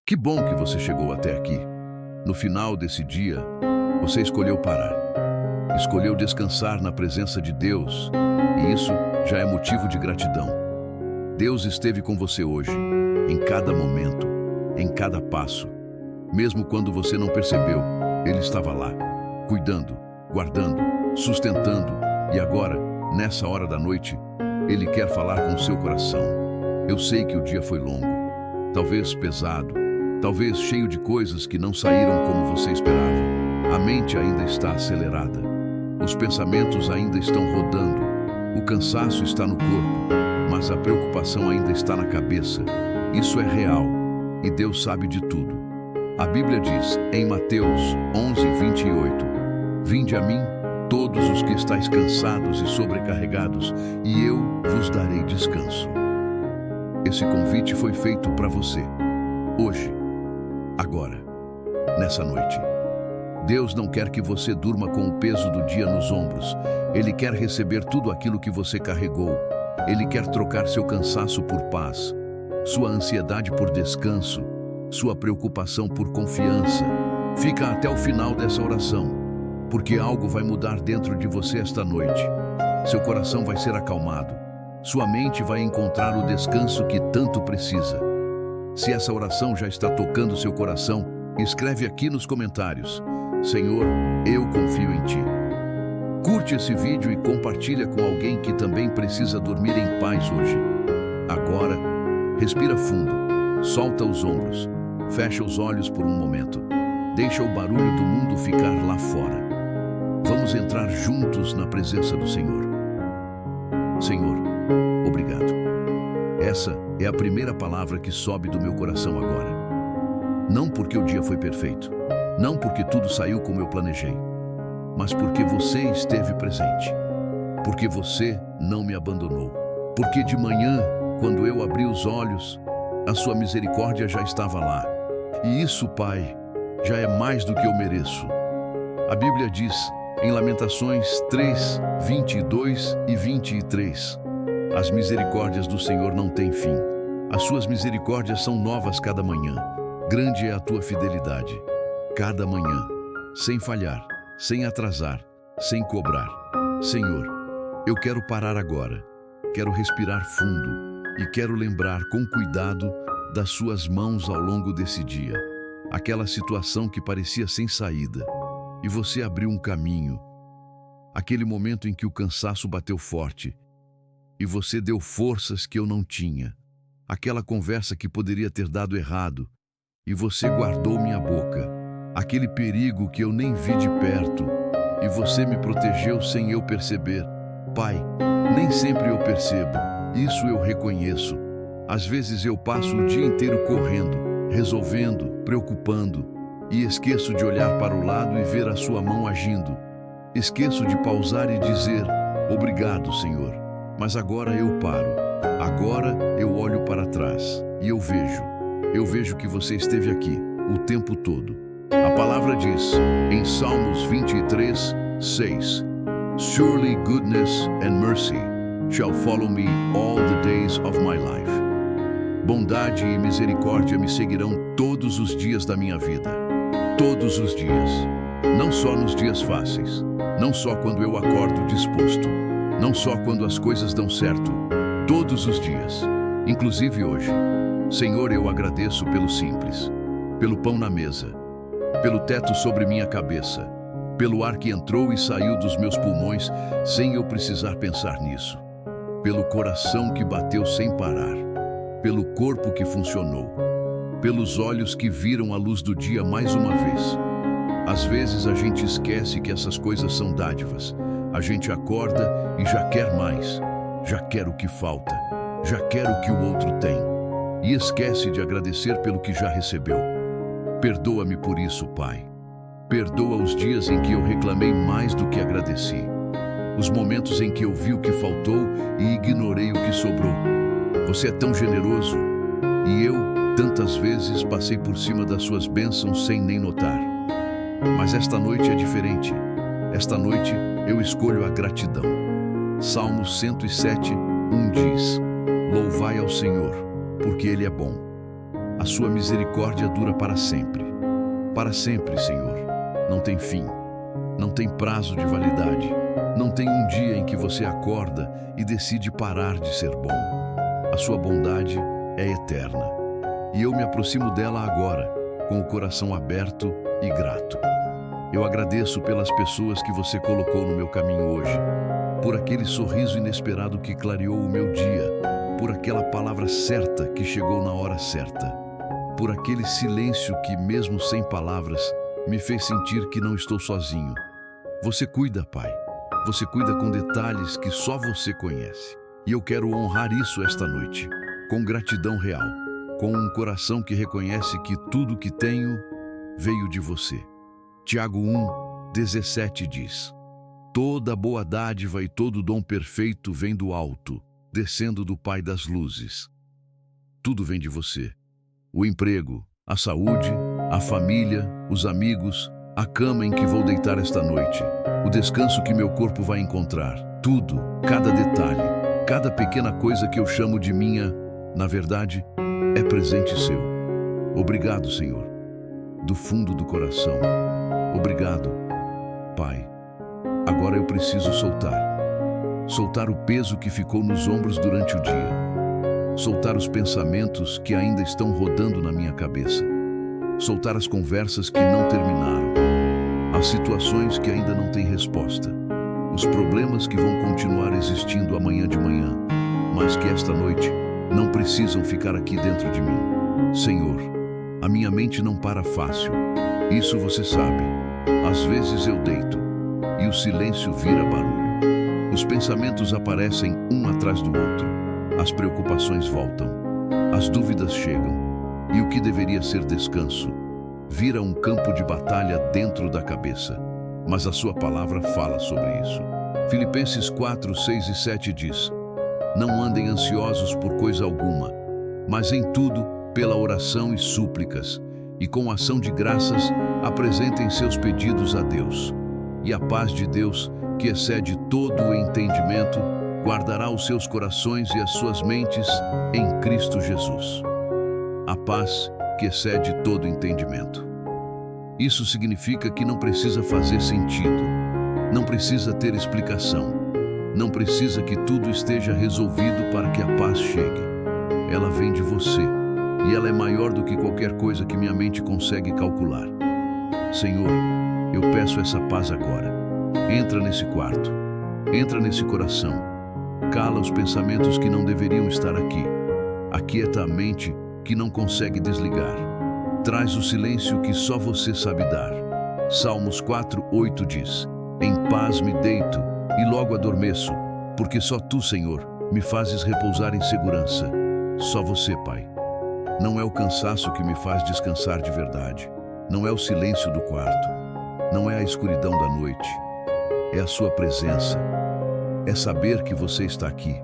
Que bom que você chegou até aqui. No final desse dia, você escolheu parar. Escolheu descansar na presença de Deus, e isso já é motivo de gratidão. Deus esteve com você hoje, em cada momento, em cada passo. Mesmo quando você não percebeu, Ele estava lá, cuidando, guardando, sustentando. E agora, nessa hora da noite, Ele quer falar com o seu coração. Eu sei que o dia foi longo, talvez pesado, talvez cheio de coisas que não saíram como você esperava. A mente ainda está acelerada, os pensamentos ainda estão rodando, o cansaço está no corpo, mas a preocupação ainda está na cabeça. Isso é real, e Deus sabe de tudo. A Bíblia diz, em Mateus 11:28, Vinde a mim, todos os que estáis cansados e sobrecarregados, e eu vos darei descanso. Esse convite foi feito para você, hoje, agora, nessa noite. Deus não quer que você durma com o peso do dia nos ombros. Ele quer receber tudo aquilo que você carregou. Ele quer trocar seu cansaço por paz, sua ansiedade por descanso, sua preocupação por confiança. Fica até o final dessa oração, porque algo vai mudar dentro de você esta noite. Seu coração vai ser acalmado. Sua mente vai encontrar o descanso que tanto precisa. Se essa oração já está tocando seu coração, escreve aqui nos comentários: Senhor, eu confio em Ti. Curte esse vídeo e compartilha com alguém que também precisa dormir em paz hoje. Agora, respira fundo, solta os ombros, fecha os olhos por um momento. Deixa o barulho do mundo ficar lá fora. Vamos entrar juntos na presença do Senhor. Senhor, obrigado. Essa é a primeira palavra que sobe do meu coração agora. Não porque o dia foi perfeito, não porque tudo saiu como eu planejei, mas porque você esteve presente, porque você não me abandonou, porque de manhã, quando eu abri os olhos, a sua misericórdia já estava lá. E isso, Pai, já é mais do que eu mereço. A Bíblia diz, em Lamentações 3, 22 e 23, as misericórdias do Senhor não têm fim. As suas misericórdias são novas cada manhã. Grande é a tua fidelidade. Cada manhã, sem falhar, sem atrasar, sem cobrar. Senhor, eu quero parar agora. Quero respirar fundo e quero lembrar com cuidado das suas mãos ao longo desse dia. Aquela situação que parecia sem saída, e você abriu um caminho. Aquele momento em que o cansaço bateu forte, e você deu forças que eu não tinha. Aquela conversa que poderia ter dado errado, e você guardou minha boca. Aquele perigo que eu nem vi de perto, e você me protegeu sem eu perceber. Pai, nem sempre eu percebo, isso eu reconheço. Às vezes eu passo o dia inteiro correndo, resolvendo, preocupando, e esqueço de olhar para o lado e ver a sua mão agindo. Esqueço de pausar e dizer, obrigado, Senhor. Mas agora eu paro. Agora eu olho para trás e eu vejo que você esteve aqui o tempo todo. A palavra diz, em Salmos 23, 6, Surely goodness and mercy shall follow me all the days of my life. Bondade e misericórdia me seguirão todos os dias da minha vida. Todos os dias. Não só nos dias fáceis. Não só quando eu acordo disposto. Não só quando as coisas dão certo. Todos os dias. Inclusive hoje. Senhor, eu agradeço pelo simples. Pelo pão na mesa. Pelo teto sobre minha cabeça, pelo ar que entrou e saiu dos meus pulmões sem eu precisar pensar nisso, pelo coração que bateu sem parar, pelo corpo que funcionou, pelos olhos que viram a luz do dia mais uma vez. Às vezes a gente esquece que essas coisas são dádivas. A gente acorda e já quer mais, já quer o que falta, já quer o que o outro tem, e esquece de agradecer pelo que já recebeu. Perdoa-me por isso, Pai. Perdoa os dias em que eu reclamei mais do que agradeci. Os momentos em que eu vi o que faltou e ignorei o que sobrou. Você é tão generoso. E eu, tantas vezes, passei por cima das suas bênçãos sem nem notar. Mas esta noite é diferente. Esta noite eu escolho a gratidão. Salmo 107, 1 diz, Louvai ao Senhor, porque Ele é bom. A sua misericórdia dura para sempre. Para sempre, Senhor. Não tem fim. Não tem prazo de validade. Não tem um dia em que você acorda e decide parar de ser bom. A sua bondade é eterna. E eu me aproximo dela agora, com o coração aberto e grato. Eu agradeço pelas pessoas que você colocou no meu caminho hoje, por aquele sorriso inesperado que clareou o meu dia, por aquela palavra certa que chegou na hora certa, por aquele silêncio que, mesmo sem palavras, me fez sentir que não estou sozinho. Você cuida, Pai. Você cuida com detalhes que só você conhece. E eu quero honrar isso esta noite, com gratidão real, com um coração que reconhece que tudo que tenho veio de você. Tiago 1:17 diz: Toda boa dádiva e todo dom perfeito vem do alto, descendo do Pai das luzes. Tudo vem de você. O emprego, a saúde, a família, os amigos, a cama em que vou deitar esta noite, o descanso que meu corpo vai encontrar. Tudo, cada detalhe, cada pequena coisa que eu chamo de minha, na verdade, é presente seu. Obrigado, Senhor, do fundo do coração. Obrigado, Pai. Agora eu preciso soltar o peso que ficou nos ombros durante o dia, soltar os pensamentos que ainda estão rodando na minha cabeça, soltar as conversas que não terminaram, as situações que ainda não têm resposta, os problemas que vão continuar existindo amanhã de manhã, mas que esta noite não precisam ficar aqui dentro de mim. Senhor, a minha mente não para fácil, isso você sabe. Às vezes eu deito e o silêncio vira barulho. Os pensamentos aparecem um atrás do outro. As preocupações voltam. As dúvidas chegam. E o que deveria ser descanso vira um campo de batalha dentro da cabeça. Mas a sua palavra fala sobre isso. Filipenses 4:6 e 7 diz: Não andem ansiosos por coisa alguma, mas em tudo, pela oração e súplicas, e com ação de graças, apresentem seus pedidos a Deus. E a paz de Deus, que excede todo o entendimento, guardará os seus corações e as suas mentes em Cristo Jesus. A paz que excede todo entendimento. Isso significa que não precisa fazer sentido, não precisa ter explicação, não precisa que tudo esteja resolvido para que a paz chegue. Ela vem de você. E ela é maior do que qualquer coisa que minha mente consegue calcular. Senhor, eu peço essa paz agora. Entra nesse quarto, entra nesse coração, cala os pensamentos que não deveriam estar aqui, aquieta a mente que não consegue desligar, traz o silêncio que só você sabe dar. Salmos 4:8 diz: Em paz me deito e logo adormeço, porque só Tu, Senhor, me fazes repousar em segurança. Só você, Pai. Não é o cansaço que me faz descansar de verdade. Não é o silêncio do quarto. Não é a escuridão da noite. É a sua presença. É saber que você está aqui.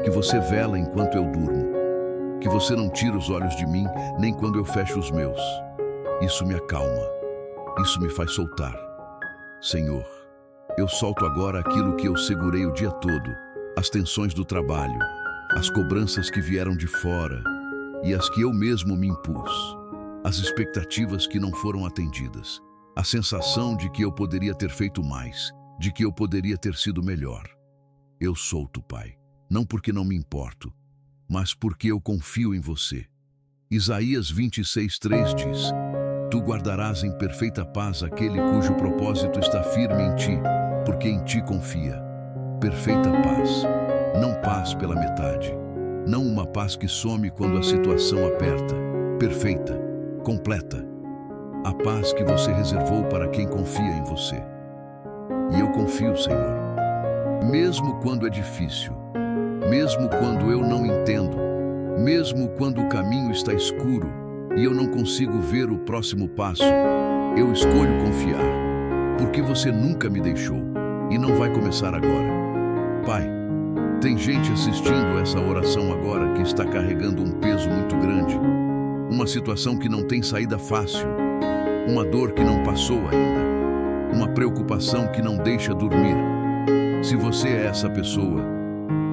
Que você vela enquanto eu durmo. Que você não tira os olhos de mim, nem quando eu fecho os meus. Isso me acalma. Isso me faz soltar. Senhor, eu solto agora aquilo que eu segurei o dia todo. As tensões do trabalho. As cobranças que vieram de fora. E as que eu mesmo me impus, as expectativas que não foram atendidas, a sensação de que eu poderia ter feito mais, de que eu poderia ter sido melhor. Eu solto, Pai, não porque não me importo, mas porque eu confio em você. Isaías 26:3 diz: Tu guardarás em perfeita paz aquele cujo propósito está firme em ti, porque em ti confia. Perfeita paz, não paz pela metade. Não uma paz que some quando a situação aperta. Perfeita, completa. A paz que você reservou para quem confia em você. E eu confio, Senhor. Mesmo quando é difícil, mesmo quando eu não entendo, mesmo quando o caminho está escuro e eu não consigo ver o próximo passo, eu escolho confiar, porque você nunca me deixou e não vai começar agora. Pai, tem gente assistindo essa oração agora que está carregando um peso muito grande, uma situação que não tem saída fácil, uma dor que não passou ainda, uma preocupação que não deixa dormir. Se você é essa pessoa,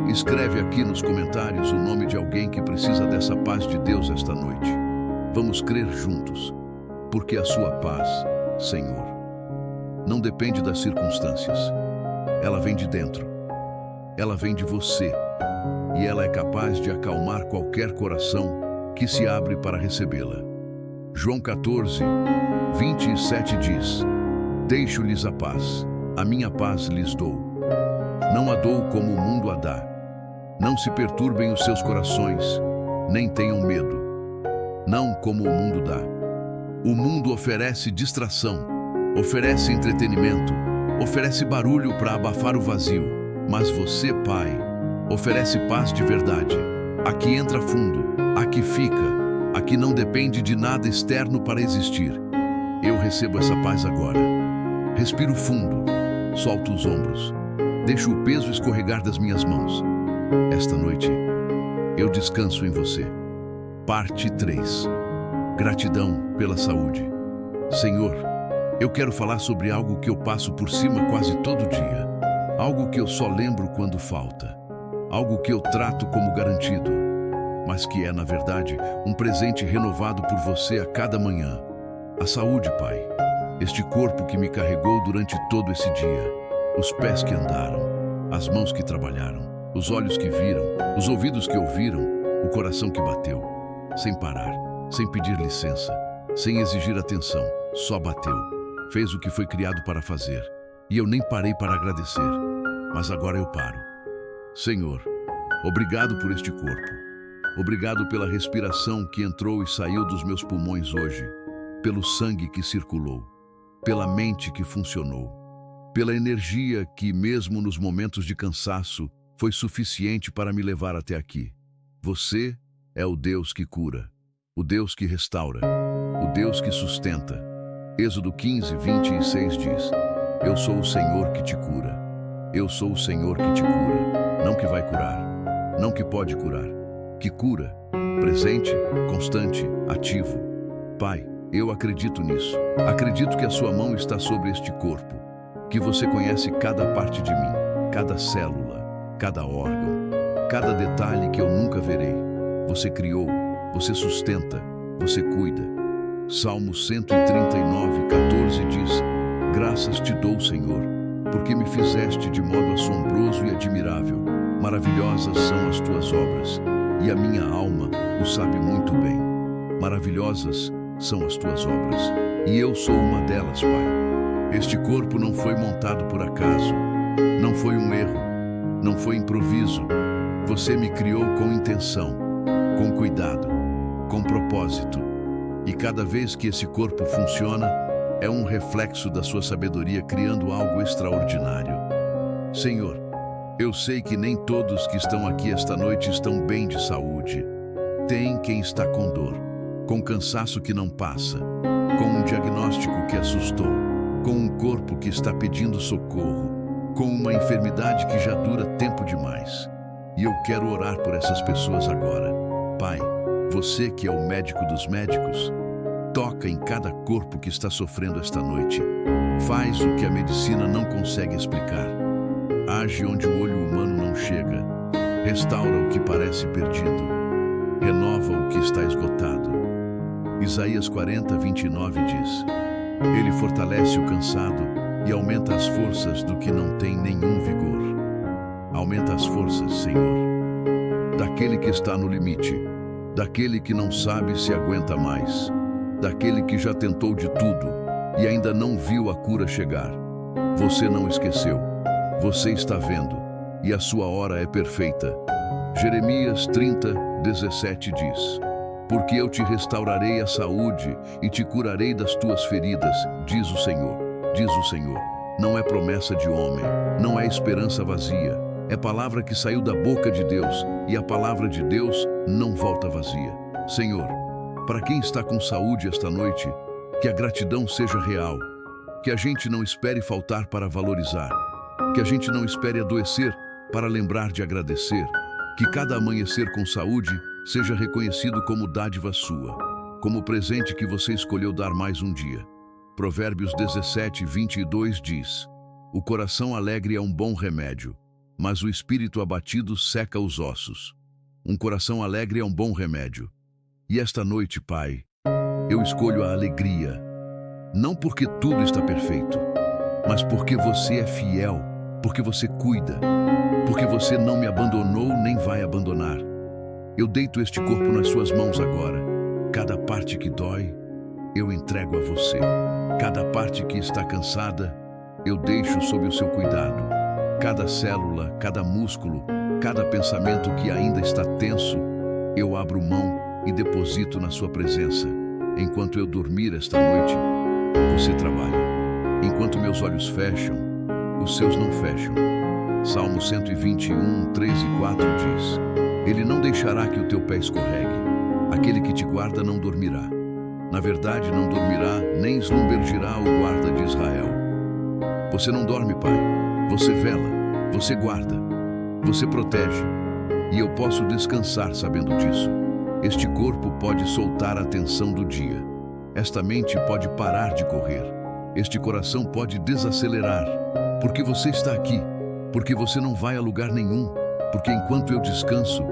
escreve aqui nos comentários o nome de alguém que precisa dessa paz de Deus esta noite. Vamos crer juntos, porque a sua paz, Senhor, não depende das circunstâncias. Ela vem de dentro. Ela vem de você. E ela é capaz de acalmar qualquer coração que se abre para recebê-la. João 14, 27 diz: Deixo-lhes a paz, a minha paz lhes dou. Não a dou como o mundo a dá. Não se perturbem os seus corações, nem tenham medo. Não como o mundo dá. O mundo oferece distração, oferece entretenimento, oferece barulho para abafar o vazio. Mas você, Pai, oferece paz de verdade. A que entra fundo, a que fica, a que não depende de nada externo para existir. Eu recebo essa paz agora. Respiro fundo, solto os ombros, deixo o peso escorregar das minhas mãos. Esta noite, eu descanso em você. Parte 3. Gratidão pela saúde. Senhor, eu quero falar sobre algo que eu passo por cima quase todo dia. Algo que eu só lembro quando falta. Algo que eu trato como garantido, mas que é, na verdade, um presente renovado por você a cada manhã. A saúde, Pai. Este corpo que me carregou durante todo esse dia. Os pés que andaram, as mãos que trabalharam, os olhos que viram, os ouvidos que ouviram, o coração que bateu. Sem parar, sem pedir licença, sem exigir atenção, só bateu. Fez o que foi criado para fazer. E eu nem parei para agradecer. Mas agora eu paro. Senhor, obrigado por este corpo. Obrigado pela respiração que entrou e saiu dos meus pulmões hoje, pelo sangue que circulou, pela mente que funcionou, pela energia que, mesmo nos momentos de cansaço, foi suficiente para me levar até aqui. Você é o Deus que cura, o Deus que restaura, o Deus que sustenta. Êxodo 15, 26 diz: Eu sou o Senhor que te cura. Eu sou o Senhor que te cura. Não que vai curar, não que pode curar, que cura, presente, constante, ativo. Pai, eu acredito nisso. Acredito que a sua mão está sobre este corpo, que você conhece cada parte de mim, cada célula, cada órgão, cada detalhe que eu nunca verei. Você criou, você sustenta, você cuida. Salmo 139, 14 diz: Graças te dou, Senhor, porque me fizeste de modo assombroso e admirável. Maravilhosas são as tuas obras, e a minha alma o sabe muito bem. Maravilhosas são as tuas obras, e eu sou uma delas, Pai. Este corpo não foi montado por acaso, não foi um erro, não foi improviso. Você me criou com intenção, com cuidado, com propósito. E cada vez que esse corpo funciona, é um reflexo da sua sabedoria criando algo extraordinário. Senhor, eu sei que nem todos que estão aqui esta noite estão bem de saúde. Tem quem está com dor, com cansaço que não passa, com um diagnóstico que assustou, com um corpo que está pedindo socorro, com uma enfermidade que já dura tempo demais. E eu quero orar por essas pessoas agora. Pai, você que é o médico dos médicos, toca em cada corpo que está sofrendo esta noite. Faz o que a medicina não consegue explicar. Age onde o olho humano não chega. Restaura o que parece perdido. Renova o que está esgotado. Isaías 40, 29 diz: Ele fortalece o cansado e aumenta as forças do que não tem nenhum vigor. Aumenta as forças, Senhor, daquele que está no limite, daquele que não sabe se aguenta mais, daquele que já tentou de tudo e ainda não viu a cura chegar. Você não esqueceu. Você está vendo, e a sua hora é perfeita. Jeremias 30, 17 diz: Porque eu te restaurarei a saúde e te curarei das tuas feridas, diz o Senhor. Diz o Senhor. Não é promessa de homem, não é esperança vazia. É palavra que saiu da boca de Deus, e a palavra de Deus não volta vazia. Senhor, para quem está com saúde esta noite, que a gratidão seja real, que a gente não espere faltar para valorizar, que a gente não espere adoecer para lembrar de agradecer, que cada amanhecer com saúde seja reconhecido como dádiva sua, como presente que você escolheu dar mais um dia. Provérbios 17, 22 diz: O coração alegre é um bom remédio, mas o espírito abatido seca os ossos. Um coração alegre é um bom remédio. E esta noite, Pai, eu escolho a alegria. Não porque tudo está perfeito, mas porque você é fiel, porque você cuida, porque você não me abandonou nem vai abandonar. Eu deito este corpo nas suas mãos agora. Cada parte que dói, eu entrego a você. Cada parte que está cansada, eu deixo sob o seu cuidado. Cada célula, cada músculo, cada pensamento que ainda está tenso, eu abro mão e deposito na sua presença. Enquanto eu dormir esta noite, você trabalha. Enquanto meus olhos fecham, os seus não fecham. Salmo 121, 3 e 4 diz: Ele não deixará que o teu pé escorregue. Aquele que te guarda não dormirá. Na verdade, não dormirá, nem slumbergirá o guarda de Israel. Você não dorme, Pai. Você vela, você guarda, você protege. E eu posso descansar sabendo disso. Este corpo pode soltar a tensão do dia. Esta mente pode parar de correr. Este coração pode desacelerar. Porque você está aqui. Porque você não vai a lugar nenhum. Porque enquanto eu descanso,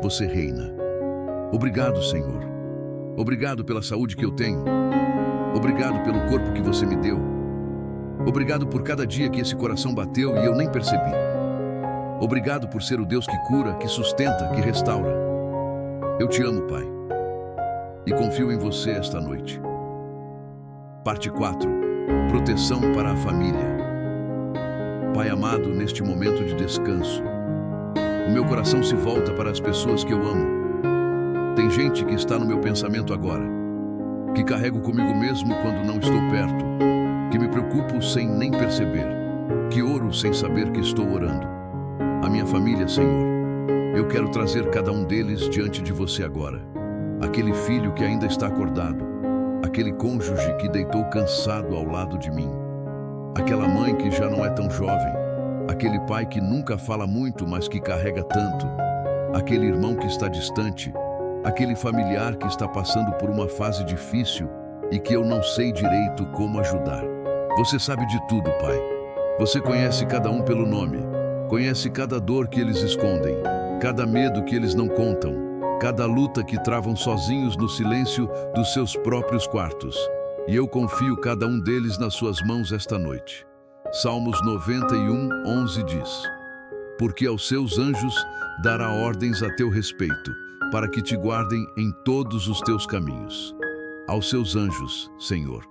você reina. Obrigado, Senhor. Obrigado pela saúde que eu tenho. Obrigado pelo corpo que você me deu. Obrigado por cada dia que esse coração bateu e eu nem percebi. Obrigado por ser o Deus que cura, que sustenta, que restaura. Eu te amo, Pai. E confio em você esta noite. Parte 4. Proteção para a família. Pai amado, neste momento de descanso, o meu coração se volta para as pessoas que eu amo. Tem gente que está no meu pensamento agora, que carrego comigo mesmo quando não estou perto, que me preocupo sem nem perceber, que oro sem saber que estou orando. A minha família, Senhor, eu quero trazer cada um deles diante de você agora. Aquele filho que ainda está acordado, aquele cônjuge que deitou cansado ao lado de mim, aquela mãe que já não é tão jovem, aquele pai que nunca fala muito, mas que carrega tanto, aquele irmão que está distante, aquele familiar que está passando por uma fase difícil e que eu não sei direito como ajudar. Você sabe de tudo, Pai. Você conhece cada um pelo nome, conhece cada dor que eles escondem, cada medo que eles não contam, cada luta que travam sozinhos no silêncio dos seus próprios quartos. E eu confio cada um deles nas suas mãos esta noite. Salmos 91, 11 diz: Porque aos seus anjos dará ordens a teu respeito, para que te guardem em todos os teus caminhos. Aos seus anjos, Senhor,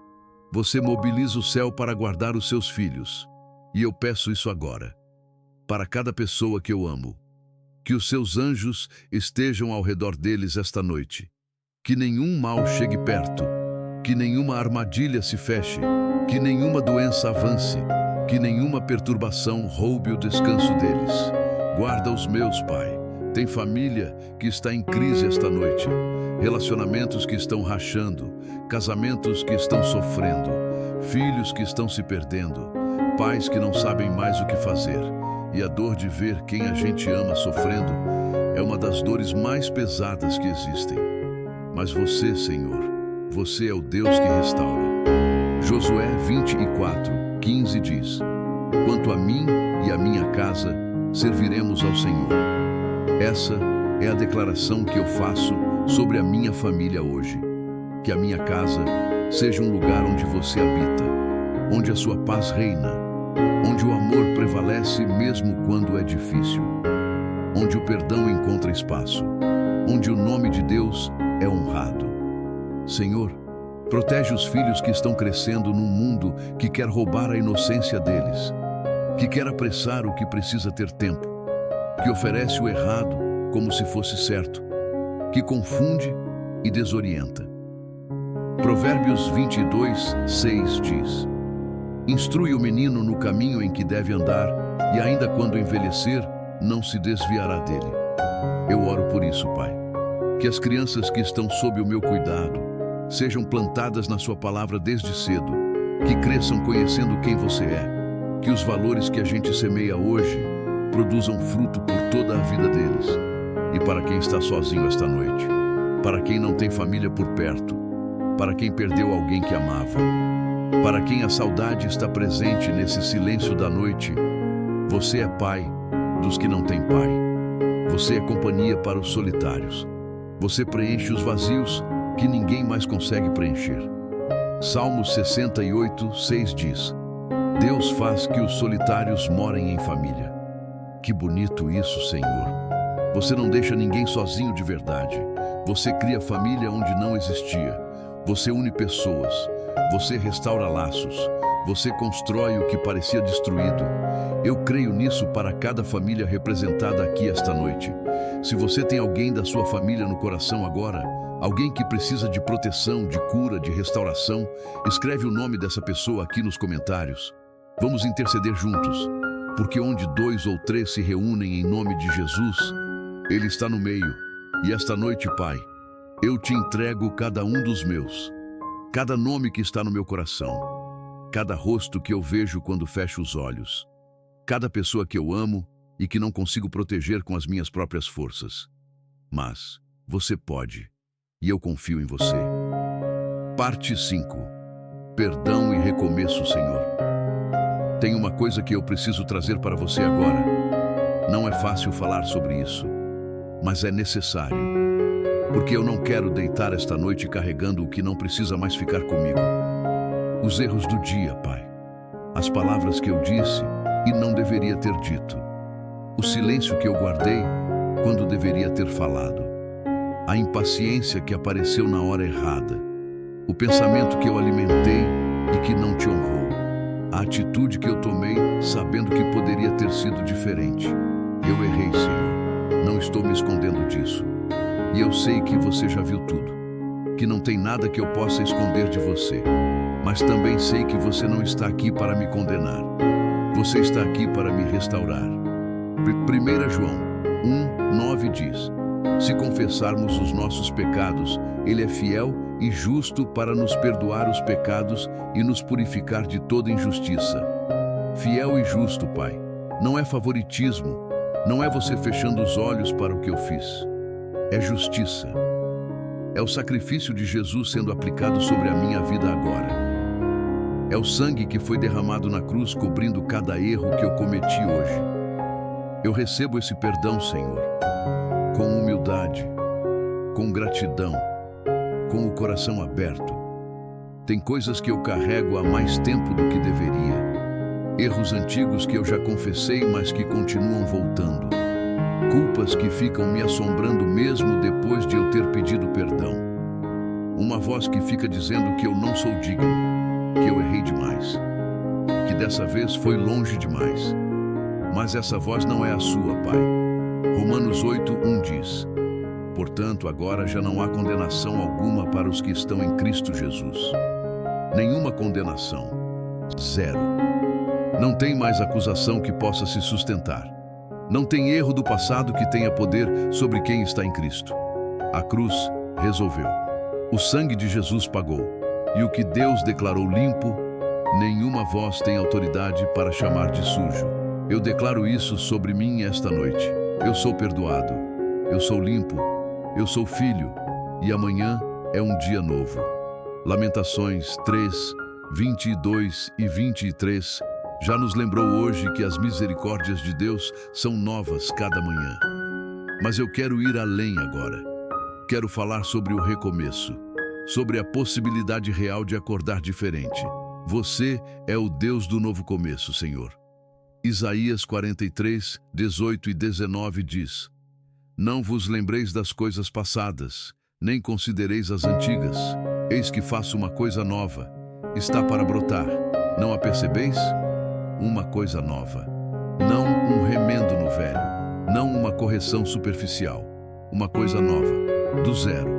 você mobiliza o céu para guardar os seus filhos. E eu peço isso agora, para cada pessoa que eu amo, que os seus anjos estejam ao redor deles esta noite, que nenhum mal chegue perto, que nenhuma armadilha se feche, que nenhuma doença avance, que nenhuma perturbação roube o descanso deles. Guarda os meus, Pai. Tem família que está em crise esta noite, relacionamentos que estão rachando, casamentos que estão sofrendo, filhos que estão se perdendo, pais que não sabem mais o que fazer. E a dor de ver quem a gente ama sofrendo é uma das dores mais pesadas que existem. Mas você, Senhor, você é o Deus que restaura. Josué 24, 15 diz: Quanto a mim e a minha casa, serviremos ao Senhor. Essa é a declaração que eu faço sobre a minha família hoje. Que a minha casa seja um lugar onde você habita, onde a sua paz reina, onde o amor prevalece mesmo quando é difícil, onde o perdão encontra espaço, onde o nome de Deus é honrado. Senhor, protege os filhos que estão crescendo num mundo que quer roubar a inocência deles, que quer apressar o que precisa ter tempo, que oferece o errado como se fosse certo, que confunde e desorienta. Provérbios 22, 6 diz: Instrui o menino no caminho em que deve andar, e ainda quando envelhecer, não se desviará dele. Eu oro por isso, Pai, que as crianças que estão sob o meu cuidado sejam plantadas na sua palavra desde cedo, que cresçam conhecendo quem você é, que os valores que a gente semeia hoje produzam fruto por toda a vida deles. E para quem está sozinho esta noite, para quem não tem família por perto, para quem perdeu alguém que amava, para quem a saudade está presente nesse silêncio da noite, você é pai dos que não têm pai. Você é companhia para os solitários. Você preenche os vazios que ninguém mais consegue preencher. Salmos 68, 6 diz: Deus faz que os solitários morem em família. Que bonito isso, Senhor. Você não deixa ninguém sozinho de verdade. Você cria família onde não existia. Você une pessoas. Você restaura laços. Você constrói o que parecia destruído. Eu creio nisso para cada família representada aqui esta noite. Se você tem alguém da sua família no coração agora, alguém que precisa de proteção, de cura, de restauração, escreve o nome dessa pessoa aqui nos comentários. Vamos interceder juntos, porque onde 2 ou 3 se reúnem em nome de Jesus, Ele está no meio. E esta noite, Pai, eu te entrego cada um dos meus, cada nome que está no meu coração, cada rosto que eu vejo quando fecho os olhos, cada pessoa que eu amo e que não consigo proteger com as minhas próprias forças. Mas você pode, e eu confio em você. Parte 5. Perdão e recomeço, Senhor. Tem uma coisa que eu preciso trazer para você agora. Não é fácil falar sobre isso, mas é necessário, porque eu não quero deitar esta noite carregando o que não precisa mais ficar comigo. Os erros do dia, Pai. As palavras que eu disse e não deveria ter dito. O silêncio que eu guardei quando deveria ter falado. A impaciência que apareceu na hora errada. O pensamento que eu alimentei e que não te honrou. A atitude que eu tomei sabendo que poderia ter sido diferente. Eu errei, Senhor. Não estou me escondendo disso. E eu sei que você já viu tudo. Que não tem nada que eu possa esconder de você. Mas também sei que você não está aqui para me condenar. Você está aqui para me restaurar. 1 João 1:9 diz: Se confessarmos os nossos pecados, Ele é fiel e justo para nos perdoar os pecados e nos purificar de toda injustiça. Fiel e justo, Pai. Não é favoritismo, não é você fechando os olhos para o que eu fiz. É justiça. É o sacrifício de Jesus sendo aplicado sobre a minha vida agora. É o sangue que foi derramado na cruz cobrindo cada erro que eu cometi hoje. Eu recebo esse perdão, Senhor, com humildade, com gratidão, com o coração aberto. Tem coisas que eu carrego há mais tempo do que deveria. Erros antigos que eu já confessei, mas que continuam voltando. Culpas que ficam me assombrando mesmo depois de eu ter pedido perdão. Uma voz que fica dizendo que eu não sou digno, que eu errei demais, que dessa vez foi longe demais. Mas essa voz não é a sua, Pai. Romanos 8:1 diz: Portanto, agora já não há condenação alguma para os que estão em Cristo Jesus. Nenhuma condenação. Zero. Não tem mais acusação que possa se sustentar. Não tem erro do passado que tenha poder sobre quem está em Cristo. A cruz resolveu. O sangue de Jesus pagou. E o que Deus declarou limpo, nenhuma voz tem autoridade para chamar de sujo. Eu declaro isso sobre mim esta noite. Eu sou perdoado. Eu sou limpo. Eu sou filho. E amanhã é um dia novo. Lamentações 3:22 e 23 já nos lembrou hoje que as misericórdias de Deus são novas cada manhã. Mas eu quero ir além agora. Quero falar sobre o recomeço, sobre a possibilidade real de acordar diferente. Você é o Deus do novo começo, Senhor. Isaías 43:18 e 19 diz: Não vos lembreis das coisas passadas, nem considereis as antigas. Eis que faço uma coisa nova. Está para brotar. Não a percebeis? Uma coisa nova. Não um remendo no velho. Não uma correção superficial. Uma coisa nova. Do zero.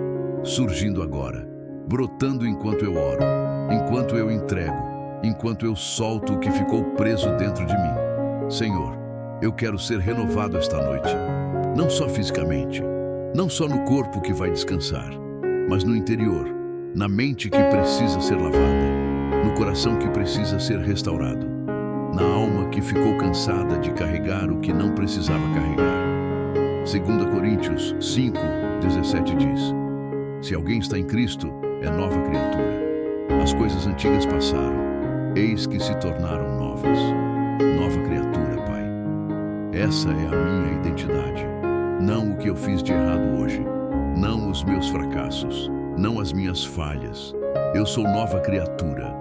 Surgindo agora. Brotando enquanto eu oro. Enquanto eu entrego. Enquanto eu solto o que ficou preso dentro de mim. Senhor, eu quero ser renovado esta noite. Não só fisicamente. Não só no corpo que vai descansar. Mas no interior. Na mente que precisa ser lavada. No coração que precisa ser restaurado. Na alma que ficou cansada de carregar o que não precisava carregar. 2 Coríntios 5:17 diz: Se alguém está em Cristo, é nova criatura. As coisas antigas passaram, eis que se tornaram novas. Nova criatura, Pai. Essa é a minha identidade. Não o que eu fiz de errado hoje. Não os meus fracassos. não as minhas falhas. Eu sou nova criatura,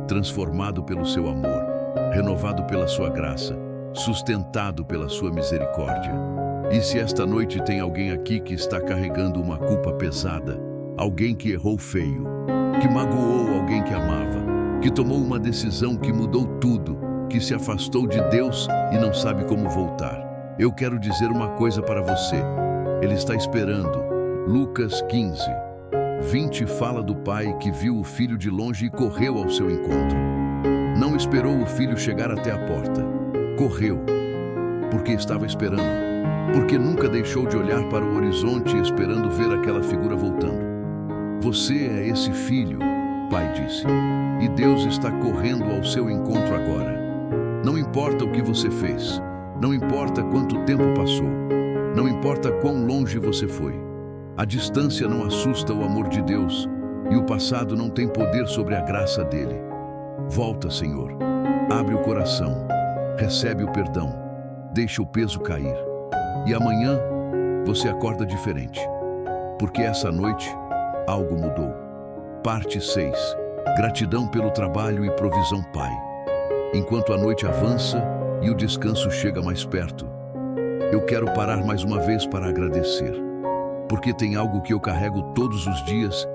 transformado pelo seu amor, renovado pela sua graça, sustentado pela sua misericórdia. E se esta noite tem alguém aqui que está carregando uma culpa pesada, alguém que errou feio, que magoou alguém que amava, que tomou uma decisão que mudou tudo, que se afastou de Deus e não sabe como voltar, eu quero dizer uma coisa para você. Ele está esperando. Lucas 15:20 fala do pai que viu o filho de longe e correu ao seu encontro. Não esperou o filho chegar até a porta. Correu, porque estava esperando. Porque nunca deixou de olhar para o horizonte esperando ver aquela figura voltando. Você é esse filho, pai disse, e Deus está correndo ao seu encontro agora. Não importa o que você fez, não importa quanto tempo passou, não importa quão longe você foi. A distância não assusta o amor de Deus e o passado não tem poder sobre a graça dele. Volta, Senhor, abre o coração, recebe o perdão, deixa o peso cair. E amanhã você acorda diferente, porque essa noite algo mudou. Parte 6. Gratidão pelo trabalho e provisão, Pai. Enquanto a noite avança e o descanso chega mais perto, eu quero parar mais uma vez para agradecer, porque tem algo que eu carrego todos os dias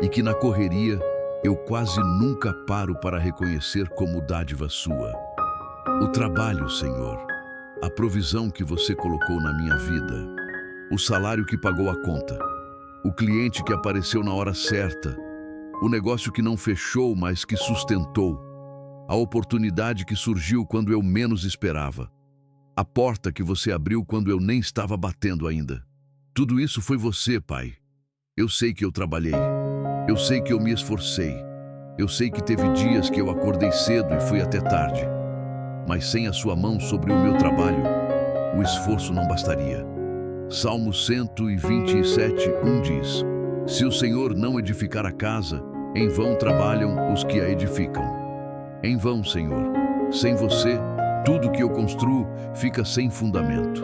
e que na correria eu quase nunca paro para reconhecer como dádiva sua. O trabalho, Senhor. A provisão que você colocou na minha vida, o salário que pagou a conta, o cliente que apareceu na hora certa, o negócio que não fechou, mas que sustentou, a oportunidade que surgiu quando eu menos esperava, a porta que você abriu quando eu nem estava batendo ainda. Tudo isso foi você, Pai. Eu sei que eu trabalhei, eu sei que eu me esforcei, eu sei que teve dias que eu acordei cedo e fui até tarde. Mas sem a sua mão sobre o meu trabalho, o esforço não bastaria. Salmo 127:1 diz: Se o Senhor não edificar a casa, em vão trabalham os que a edificam. Em vão, Senhor. Sem você, tudo que eu construo fica sem fundamento.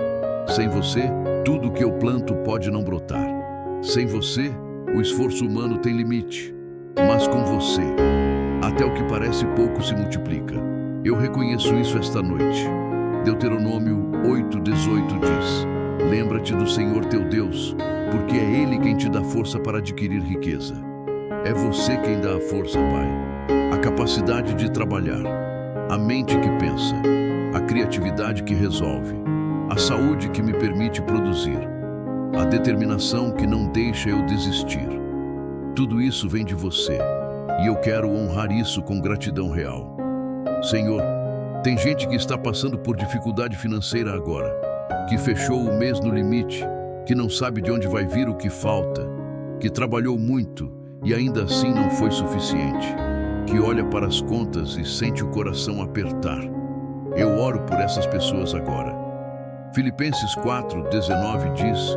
Sem você, tudo que eu planto pode não brotar. Sem você, o esforço humano tem limite. Mas com você, até o que parece pouco se multiplica. Eu reconheço isso esta noite. Deuteronômio 8:18 diz: Lembra-te do Senhor teu Deus, porque é Ele quem te dá força para adquirir riqueza. É você quem dá a força, Pai. A capacidade de trabalhar, a mente que pensa, a criatividade que resolve, a saúde que me permite produzir, a determinação que não deixa eu desistir. Tudo isso vem de você, e eu quero honrar isso com gratidão real. Senhor, tem gente que está passando por dificuldade financeira agora, que fechou o mês no limite, que não sabe de onde vai vir o que falta, que trabalhou muito e ainda assim não foi suficiente, que olha para as contas e sente o coração apertar. Eu oro por essas pessoas agora. Filipenses 4:19 diz: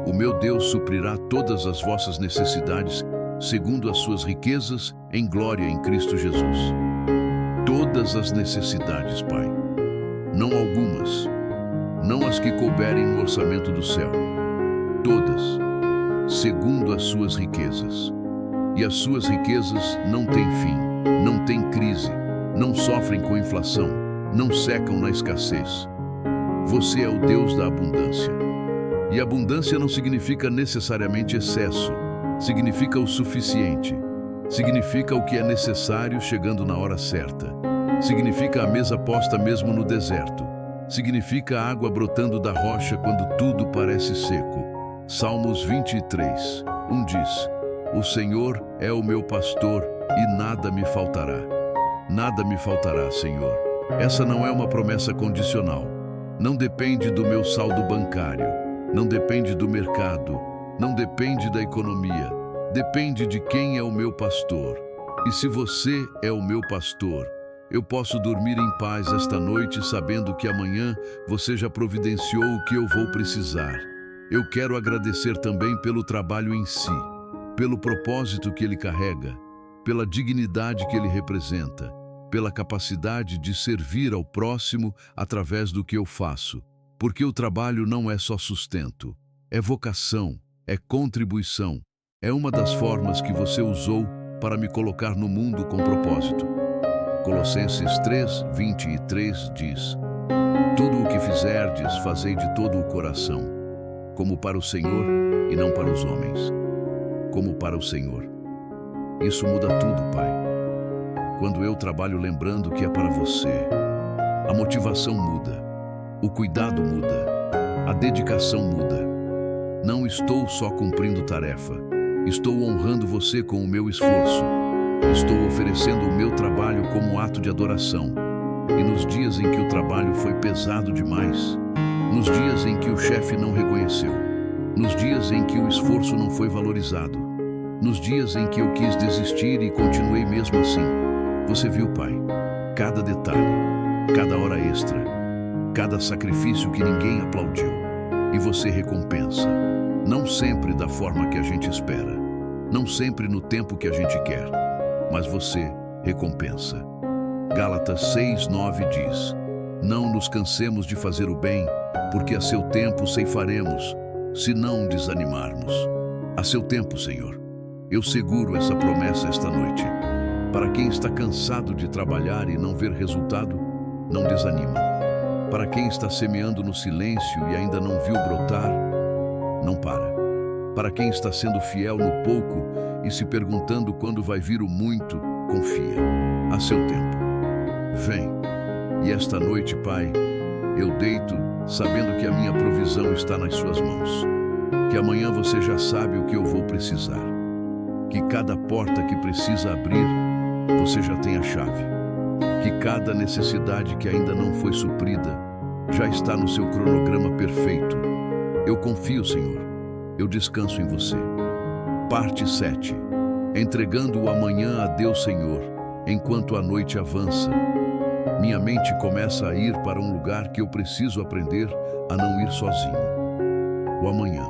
O meu Deus suprirá todas as vossas necessidades, segundo as suas riquezas em glória em Cristo Jesus. Todas as necessidades, Pai. Não algumas. Não as que couberem no orçamento do céu. Todas, segundo as suas riquezas. E as suas riquezas não têm fim, não têm crise, não sofrem com inflação, não secam na escassez. Você é o Deus da abundância. E abundância não significa necessariamente excesso, significa o suficiente. Significa o que é necessário chegando na hora certa. Significa a mesa posta mesmo no deserto. Significa a água brotando da rocha quando tudo parece seco. Salmos 23:1 diz: O Senhor é o meu pastor e nada me faltará. Nada me faltará, Senhor. Essa não é uma promessa condicional. Não depende do meu saldo bancário. Não depende do mercado. Não depende da economia. Depende de quem é o meu pastor. E se você é o meu pastor, eu posso dormir em paz esta noite sabendo que amanhã você já providenciou o que eu vou precisar. Eu quero agradecer também pelo trabalho em si, pelo propósito que ele carrega, pela dignidade que ele representa, pela capacidade de servir ao próximo através do que eu faço. Porque o trabalho não é só sustento, é vocação, é contribuição, É uma das formas que você usou para me colocar no mundo com propósito. Colossenses 3:23 diz: Tudo o que fizerdes, fazei de todo o coração, como para o Senhor e não para os homens. Como para o Senhor. Isso muda tudo, Pai. Quando eu trabalho lembrando que é para você, a motivação muda, o cuidado muda, a dedicação muda. Não estou só cumprindo tarefa, estou honrando você com o meu esforço. Estou oferecendo o meu trabalho como ato de adoração. E nos dias em que o trabalho foi pesado demais, nos dias em que o chefe não reconheceu, nos dias em que o esforço não foi valorizado, nos dias em que eu quis desistir e continuei mesmo assim, você viu, Pai, cada detalhe, cada hora extra, cada sacrifício que ninguém aplaudiu, e você recompensa, não sempre da forma que a gente espera, não sempre no tempo que a gente quer, mas você recompensa. Gálatas 6:9 diz: Não nos cansemos de fazer o bem, porque a seu tempo ceifaremos, se não desanimarmos. A seu tempo, Senhor. Eu seguro essa promessa esta noite. Para quem está cansado de trabalhar e não ver resultado, não desanima. Para quem está semeando no silêncio e ainda não viu brotar, não para. Para quem está sendo fiel no pouco e se perguntando quando vai vir o muito, confia. A seu tempo. Vem. E esta noite, Pai, eu deito sabendo que a minha provisão está nas suas mãos. Que amanhã você já sabe o que eu vou precisar. Que cada porta que precisa abrir, você já tem a chave. Que cada necessidade que ainda não foi suprida, já está no seu cronograma perfeito. Eu confio, Senhor. Eu descanso em você. Parte 7. Entregando o amanhã a Deus, Senhor, enquanto a noite avança. Minha mente começa a ir para um lugar que eu preciso aprender a não ir sozinho. O amanhã.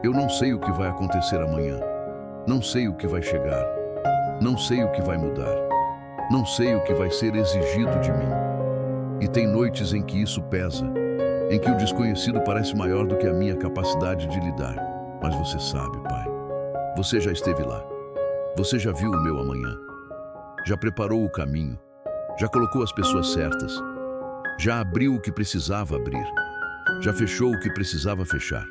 Eu não sei o que vai acontecer amanhã. Não sei o que vai chegar. Não sei o que vai mudar. Não sei o que vai ser exigido de mim. E tem noites em que isso pesa, em que o desconhecido parece maior do que a minha capacidade de lidar. Mas você sabe, Pai. Você já esteve lá. Você já viu o meu amanhã. Já preparou o caminho. Já colocou as pessoas certas. Já abriu o que precisava abrir. Já fechou o que precisava fechar.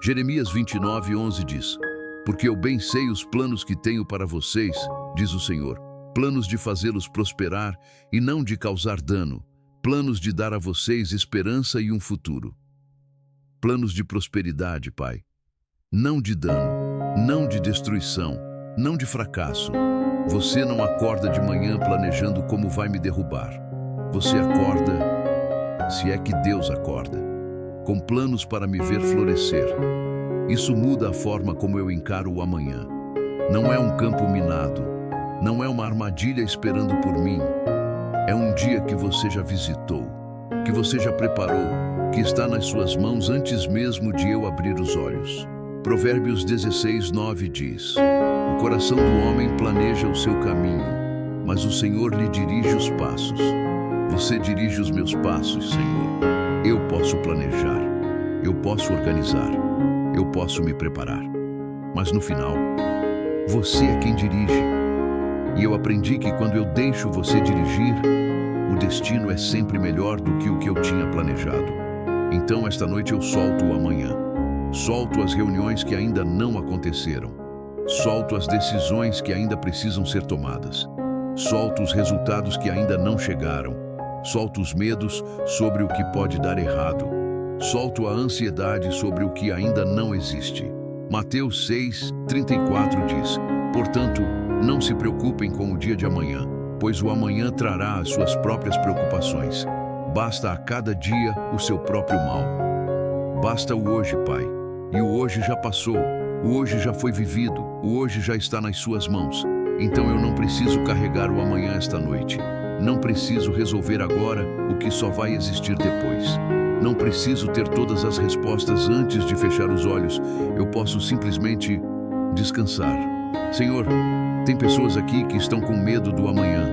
Jeremias 29:11 diz: Porque eu bem sei os planos que tenho para vocês, diz o Senhor, planos de fazê-los prosperar e não de causar dano, planos de dar a vocês esperança e um futuro. Planos de prosperidade, Pai. Não de dano, não de destruição, não de fracasso. Você não acorda de manhã planejando como vai me derrubar. Você acorda, se é que Deus acorda, com planos para me ver florescer. Isso muda a forma como eu encaro o amanhã. Não é um campo minado, não é uma armadilha esperando por mim. É um dia que você já visitou, que você já preparou, que está nas suas mãos antes mesmo de eu abrir os olhos. Provérbios 16:9 diz: O coração do homem planeja o seu caminho, mas o Senhor lhe dirige os passos. Você dirige os meus passos, Senhor. Eu posso planejar, eu posso organizar, eu posso me preparar. Mas no final, você é quem dirige. E eu aprendi que quando eu deixo você dirigir, o destino é sempre melhor do que o que eu tinha planejado. Então esta noite eu solto o amanhã. Solto as reuniões que ainda não aconteceram. Solto as decisões que ainda precisam ser tomadas. Solto os resultados que ainda não chegaram. Solto os medos sobre o que pode dar errado. Solto a ansiedade sobre o que ainda não existe. Mateus 6:34 diz: Portanto, não se preocupem com o dia de amanhã, pois o amanhã trará as suas próprias preocupações. Basta a cada dia o seu próprio mal. Basta o hoje, Pai. E o hoje já passou, o hoje já foi vivido, o hoje já está nas suas mãos. Então eu não preciso carregar o amanhã esta noite. Não preciso resolver agora o que só vai existir depois. Não preciso ter todas as respostas antes de fechar os olhos. Eu posso simplesmente descansar. Senhor, tem pessoas aqui que estão com medo do amanhã.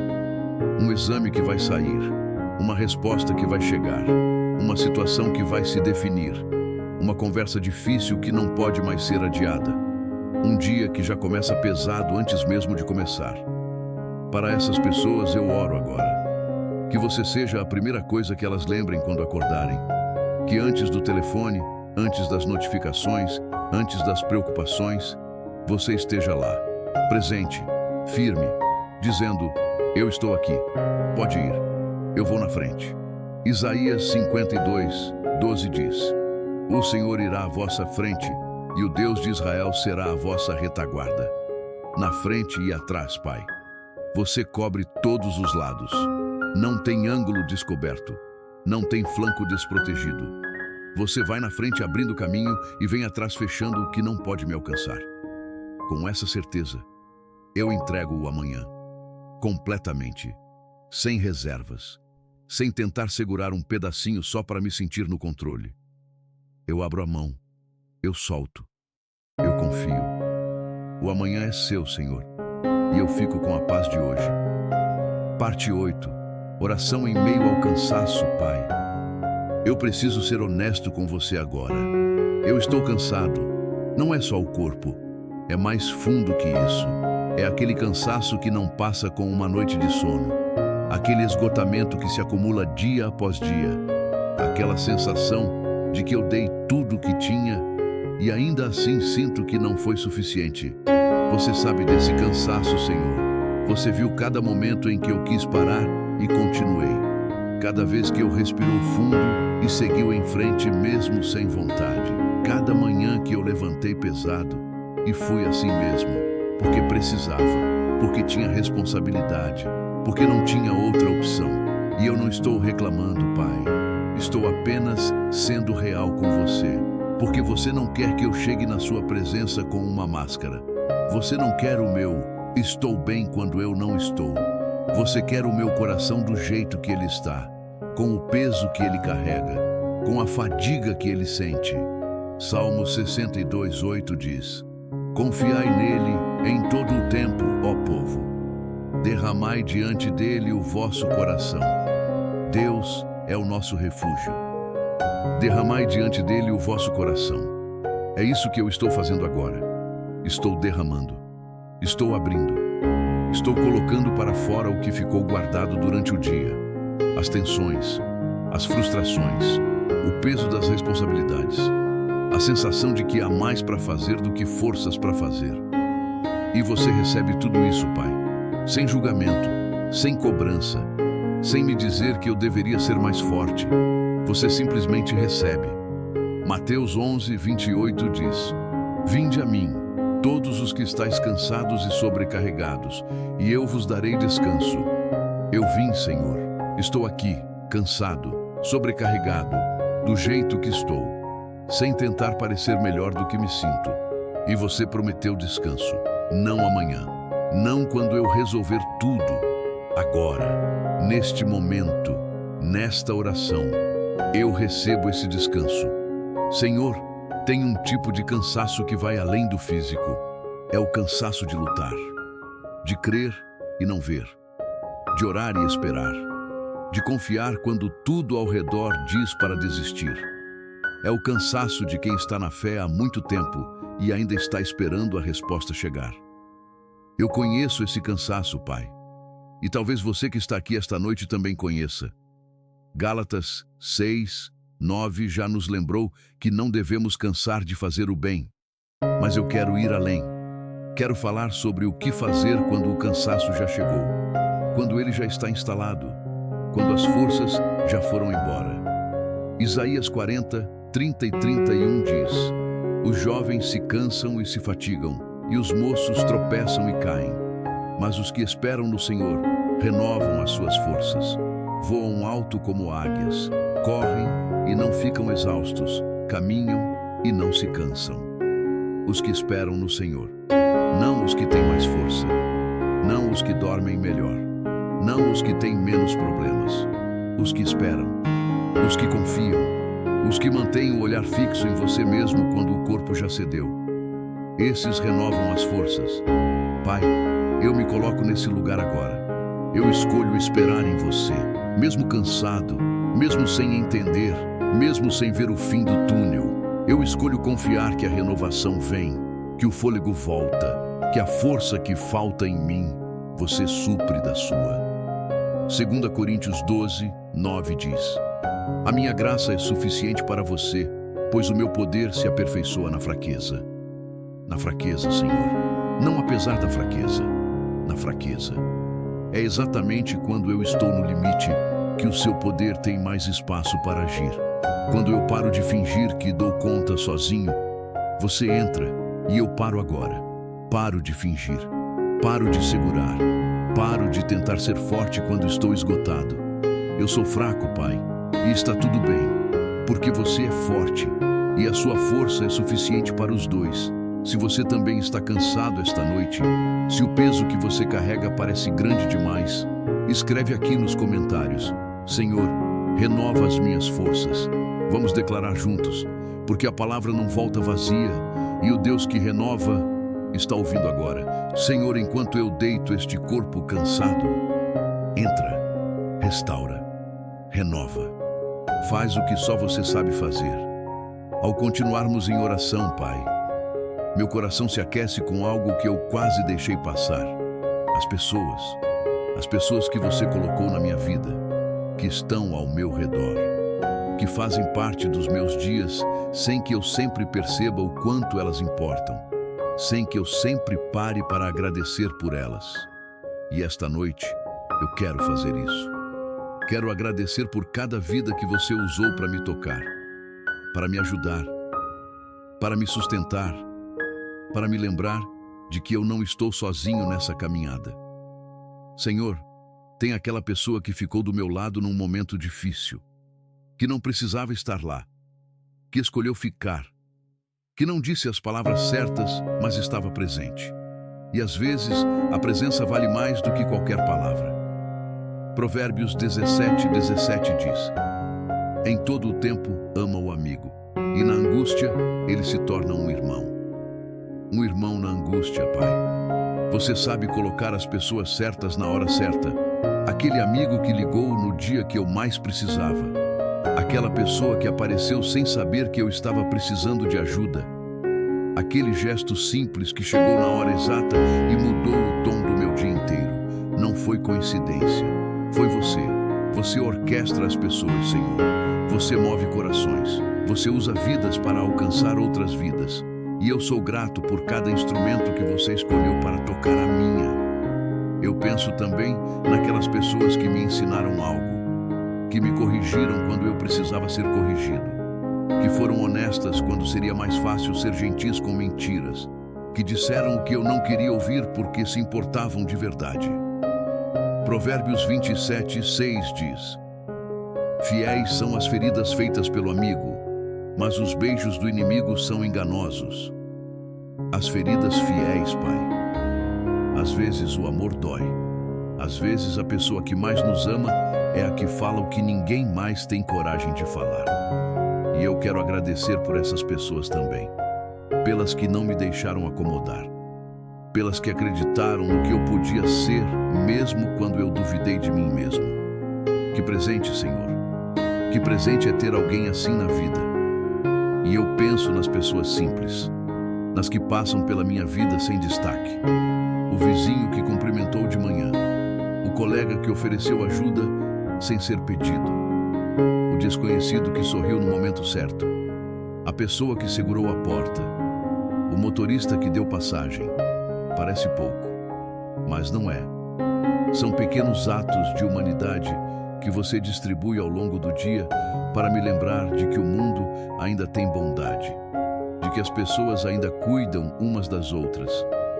Um exame que vai sair, uma resposta que vai chegar, uma situação que vai se definir, uma conversa difícil que não pode mais ser adiada. Um dia que já começa pesado antes mesmo de começar. Para essas pessoas eu oro agora. Que você seja a primeira coisa que elas lembrem quando acordarem. Que antes do telefone, antes das notificações, antes das preocupações, você esteja lá, presente, firme, dizendo: eu estou aqui, pode ir, eu vou na frente. Isaías 52:12 diz: o Senhor irá à vossa frente, e o Deus de Israel será a vossa retaguarda. Na frente e atrás, Pai. Você cobre todos os lados. Não tem ângulo descoberto. Não tem flanco desprotegido. Você vai na frente abrindo o caminho e vem atrás fechando o que não pode me alcançar. Com essa certeza, eu entrego o amanhã. Completamente. Sem reservas. Sem tentar segurar um pedacinho só para me sentir no controle. Eu abro a mão. Eu solto. Eu confio. O amanhã é seu, Senhor. E eu fico com a paz de hoje. Parte 8. Oração em meio ao cansaço, Pai. Eu preciso ser honesto com você agora. Eu estou cansado. Não é só o corpo. É mais fundo que isso. É aquele cansaço que não passa com uma noite de sono. Aquele esgotamento que se acumula dia após dia. Aquela sensação de que eu dei tudo o que tinha e ainda assim sinto que não foi suficiente. Você sabe desse cansaço, Senhor. Você viu cada momento em que eu quis parar e continuei. Cada vez que eu respirou fundo e seguiu em frente mesmo sem vontade. Cada manhã que eu levantei pesado e fui assim mesmo, porque precisava, porque tinha responsabilidade, porque não tinha outra opção. E eu não estou reclamando, Pai. Estou apenas sendo real com você, porque você não quer que eu chegue na sua presença com uma máscara. Você não quer o meu estou bem quando eu não estou. Você quer o meu coração do jeito que ele está, com o peso que ele carrega, com a fadiga que ele sente. Salmo 62:8 diz: confiai nele em todo o tempo, ó povo. Derramai diante dele o vosso coração. Deus é o nosso refúgio. Derramai diante dele o vosso coração. É isso que eu estou fazendo agora. Estou derramando. Estou abrindo. Estou colocando para fora o que ficou guardado durante o dia. As tensões, as frustrações, o peso das responsabilidades, a sensação de que há mais para fazer do que forças para fazer. E você recebe tudo isso, Pai, sem julgamento, sem cobrança, sem me dizer que eu deveria ser mais forte. Você simplesmente recebe. Mateus 11:28 diz: vinde a mim, todos os que estáis cansados e sobrecarregados, e eu vos darei descanso. Eu vim, Senhor. Estou aqui, cansado, sobrecarregado, do jeito que estou, sem tentar parecer melhor do que me sinto. E você prometeu descanso, não amanhã, não quando eu resolver tudo. Agora, neste momento, nesta oração, eu recebo esse descanso. Senhor, tem um tipo de cansaço que vai além do físico. É o cansaço de lutar, de crer e não ver, de orar e esperar, de confiar quando tudo ao redor diz para desistir. É o cansaço de quem está na fé há muito tempo e ainda está esperando a resposta chegar. Eu conheço esse cansaço, Pai. E talvez você que está aqui esta noite também conheça. Gálatas 6:9 já nos lembrou que não devemos cansar de fazer o bem. Mas eu quero ir além. Quero falar sobre o que fazer quando o cansaço já chegou, quando ele já está instalado, quando as forças já foram embora. Isaías 40:30 e 31 diz: os jovens se cansam e se fatigam, e os moços tropeçam e caem. Mas os que esperam no Senhor renovam as suas forças. Voam alto como águias, correm e não ficam exaustos, caminham e não se cansam. Os que esperam no Senhor, não os que têm mais força, não os que dormem melhor, não os que têm menos problemas, os que esperam, os que confiam, os que mantêm o olhar fixo em você mesmo quando o corpo já cedeu. Esses renovam as forças. Pai, eu me coloco nesse lugar agora. Eu escolho esperar em você, mesmo cansado, mesmo sem entender, mesmo sem ver o fim do túnel. Eu escolho confiar que a renovação vem, que o fôlego volta, que a força que falta em mim, você supre da sua. 2 Coríntios 12, 9 diz: A minha graça é suficiente para você, pois o meu poder se aperfeiçoa na fraqueza. Na fraqueza, Senhor. Não apesar da fraqueza. Na fraqueza. É exatamente quando eu estou no limite que o seu poder tem mais espaço para agir. Quando eu paro de fingir que dou conta sozinho, você entra e eu paro agora. Paro de fingir. Paro de segurar. Paro de tentar ser forte quando estou esgotado. Eu sou fraco, Pai, e está tudo bem, porque você é forte e a sua força é suficiente para os dois. Se você também está cansado esta noite, se o peso que você carrega parece grande demais, escreve aqui nos comentários: Senhor, renova as minhas forças. Vamos declarar juntos, porque a palavra não volta vazia e o Deus que renova está ouvindo agora. Senhor, enquanto eu deito este corpo cansado, entra, restaura, renova. Faz o que só você sabe fazer. Ao continuarmos em oração, Pai, meu coração se aquece com algo que eu quase deixei passar. As pessoas que você colocou na minha vida, que estão ao meu redor, que fazem parte dos meus dias sem que eu sempre perceba o quanto elas importam, sem que eu sempre pare para agradecer por elas. E esta noite, eu quero fazer isso. Quero agradecer por cada vida que você usou para me tocar, para me ajudar, para me sustentar, para me lembrar de que eu não estou sozinho nessa caminhada. Senhor, tem aquela pessoa que ficou do meu lado num momento difícil, que não precisava estar lá, que escolheu ficar, que não disse as palavras certas, mas estava presente. E às vezes, a presença vale mais do que qualquer palavra. Provérbios 17, 17 diz: Em todo o tempo ama o amigo, e na angústia ele se torna um irmão. Um irmão na angústia, Pai. Você sabe colocar as pessoas certas na hora certa. Aquele amigo que ligou no dia que eu mais precisava. Aquela pessoa que apareceu sem saber que eu estava precisando de ajuda. Aquele gesto simples que chegou na hora exata e mudou o tom do meu dia inteiro. Não foi coincidência. Foi você. Você orquestra as pessoas, Senhor. Você move corações. Você usa vidas para alcançar outras vidas. E eu sou grato por cada instrumento que você escolheu para tocar a minha. Eu penso também naquelas pessoas que me ensinaram algo, que me corrigiram quando eu precisava ser corrigido, que foram honestas quando seria mais fácil ser gentis com mentiras, que disseram o que eu não queria ouvir porque se importavam de verdade. Provérbios 27, 6 diz: Fiéis são as feridas feitas pelo amigo, mas os beijos do inimigo são enganosos. As feridas fiéis, Pai. Às vezes o amor dói. Às vezes a pessoa que mais nos ama é a que fala o que ninguém mais tem coragem de falar. E eu quero agradecer por essas pessoas também. Pelas que não me deixaram acomodar. Pelas que acreditaram no que eu podia ser, mesmo quando eu duvidei de mim mesmo. Que presente, Senhor. Que presente é ter alguém assim na vida. E eu penso nas pessoas simples, nas que passam pela minha vida sem destaque. O vizinho que cumprimentou de manhã, o colega que ofereceu ajuda sem ser pedido, o desconhecido que sorriu no momento certo, a pessoa que segurou a porta, o motorista que deu passagem. Parece pouco, mas não é. São pequenos atos de humanidade que você distribui ao longo do dia para me lembrar de que o mundo ainda tem bondade, de que as pessoas ainda cuidam umas das outras,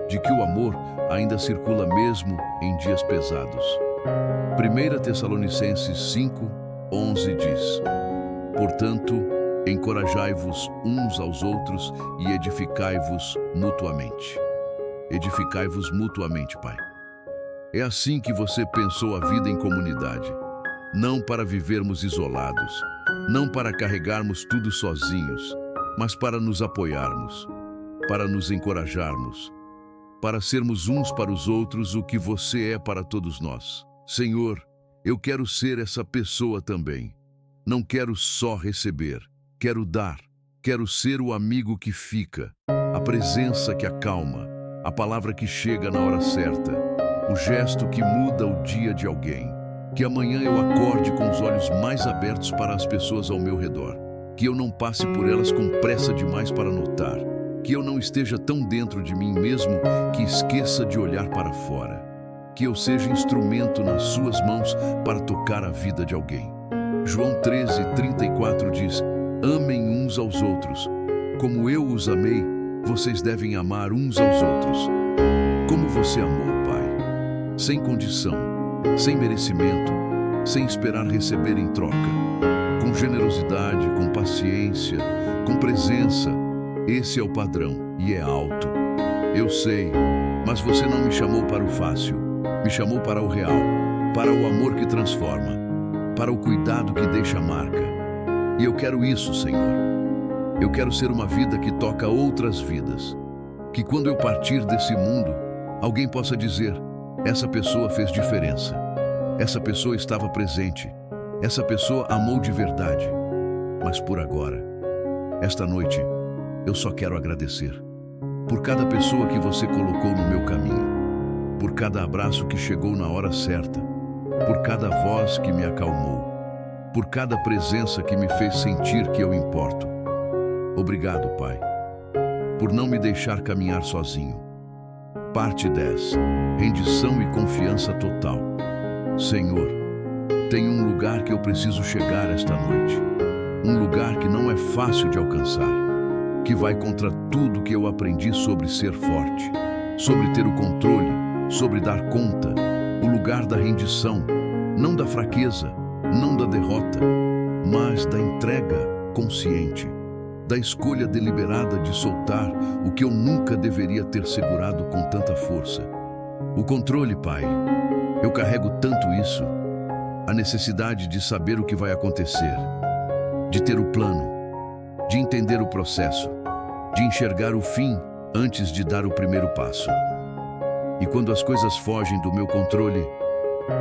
de que o amor ainda circula mesmo em dias pesados. 1 Tessalonicenses 5, 11 diz: Portanto, encorajai-vos uns aos outros e edificai-vos mutuamente. Edificai-vos mutuamente, Pai. É assim que você pensou a vida em comunidade. Não para vivermos isolados, não para carregarmos tudo sozinhos, mas para nos apoiarmos, para nos encorajarmos, para sermos uns para os outros o que você é para todos nós. Senhor, eu quero ser essa pessoa também. Não quero só receber, quero dar, Quero ser o amigo que fica, a presença que acalma, a palavra que chega na hora certa, o gesto que muda o dia de alguém. Que amanhã eu acorde com os olhos mais abertos para as pessoas ao meu redor. Que eu não passe por elas com pressa demais para notar. Que eu não esteja tão dentro de mim mesmo que esqueça de olhar para fora. Que eu seja instrumento nas suas mãos para tocar a vida de alguém. João 13:34 diz: amem uns aos outros. Como eu os amei, vocês devem amar uns aos outros. Como você amou, Pai? Sem condição, sem merecimento, sem esperar receber em troca. Com generosidade, com paciência, com presença. Esse é o padrão e é alto. Eu sei, mas você não me chamou para o fácil. Me chamou para o real, para o amor que transforma, para o cuidado que deixa marca. E eu quero isso, Senhor. Eu quero ser uma vida que toca outras vidas. Que quando eu partir desse mundo, alguém possa dizer: essa pessoa fez diferença. Essa pessoa estava presente. Essa pessoa amou de verdade. Mas por agora, esta noite, eu só quero agradecer. Por cada pessoa que você colocou no meu caminho. Por cada abraço que chegou na hora certa. Por cada voz que me acalmou. Por cada presença que me fez sentir que eu importo. Obrigado, Pai, por não me deixar caminhar sozinho. Parte 10. Rendição e confiança total. Senhor, tem um lugar que eu preciso chegar esta noite. Um lugar que não é fácil de alcançar. Que vai contra tudo que eu aprendi sobre ser forte. Sobre ter o controle. Sobre dar conta. O lugar da rendição. Não da fraqueza. Não da derrota. Mas da entrega consciente. Da escolha deliberada de soltar o que eu nunca deveria ter segurado com tanta força. O controle, Pai. Eu carrego tanto isso. A necessidade de saber o que vai acontecer. De ter o plano. De entender o processo. De enxergar o fim antes de dar o primeiro passo. E quando as coisas fogem do meu controle,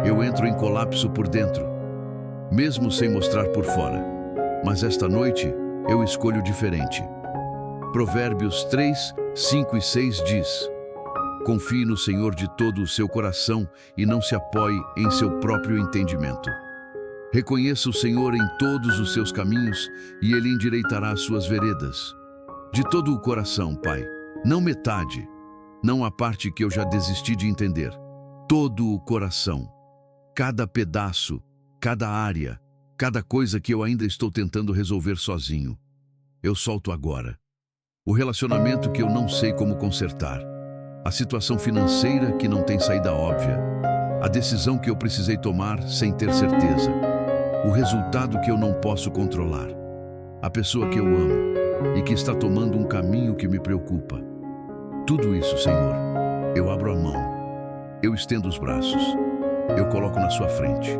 eu entro em colapso por dentro. Mesmo sem mostrar por fora. Mas esta noite, eu escolho diferente. Provérbios 3, 5 e 6 diz: confie no Senhor de todo o seu coração e não se apoie em seu próprio entendimento. Reconheça o Senhor em todos os seus caminhos e Ele endireitará as suas veredas. De todo o coração, Pai, não metade, não a parte que eu já desisti de entender. Todo o coração, cada pedaço, cada área, cada coisa que eu ainda estou tentando resolver sozinho. Eu solto agora. O relacionamento que eu não sei como consertar. A situação financeira que não tem saída óbvia. A decisão que eu precisei tomar sem ter certeza. O resultado que eu não posso controlar. A pessoa que eu amo e que está tomando um caminho que me preocupa. Tudo isso, Senhor, eu abro a mão. Eu estendo os braços. Eu coloco na sua frente.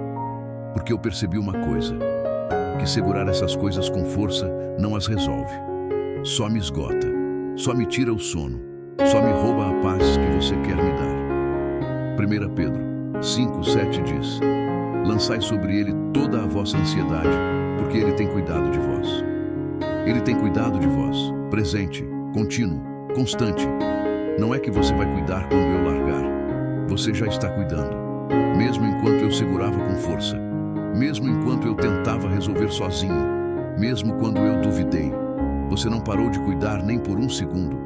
Porque eu percebi uma coisa, que segurar essas coisas com força não as resolve. Só me esgota, só me tira o sono, só me rouba a paz que você quer me dar. 1 Pedro 5:7 diz: lançai sobre ele toda a vossa ansiedade, porque ele tem cuidado de vós. Ele tem cuidado de vós, presente, contínuo, constante. Não é que você vai cuidar quando eu largar. Você já está cuidando, mesmo enquanto eu segurava com força. Mesmo enquanto eu tentava resolver sozinho, mesmo quando eu duvidei, você não parou de cuidar nem por um segundo.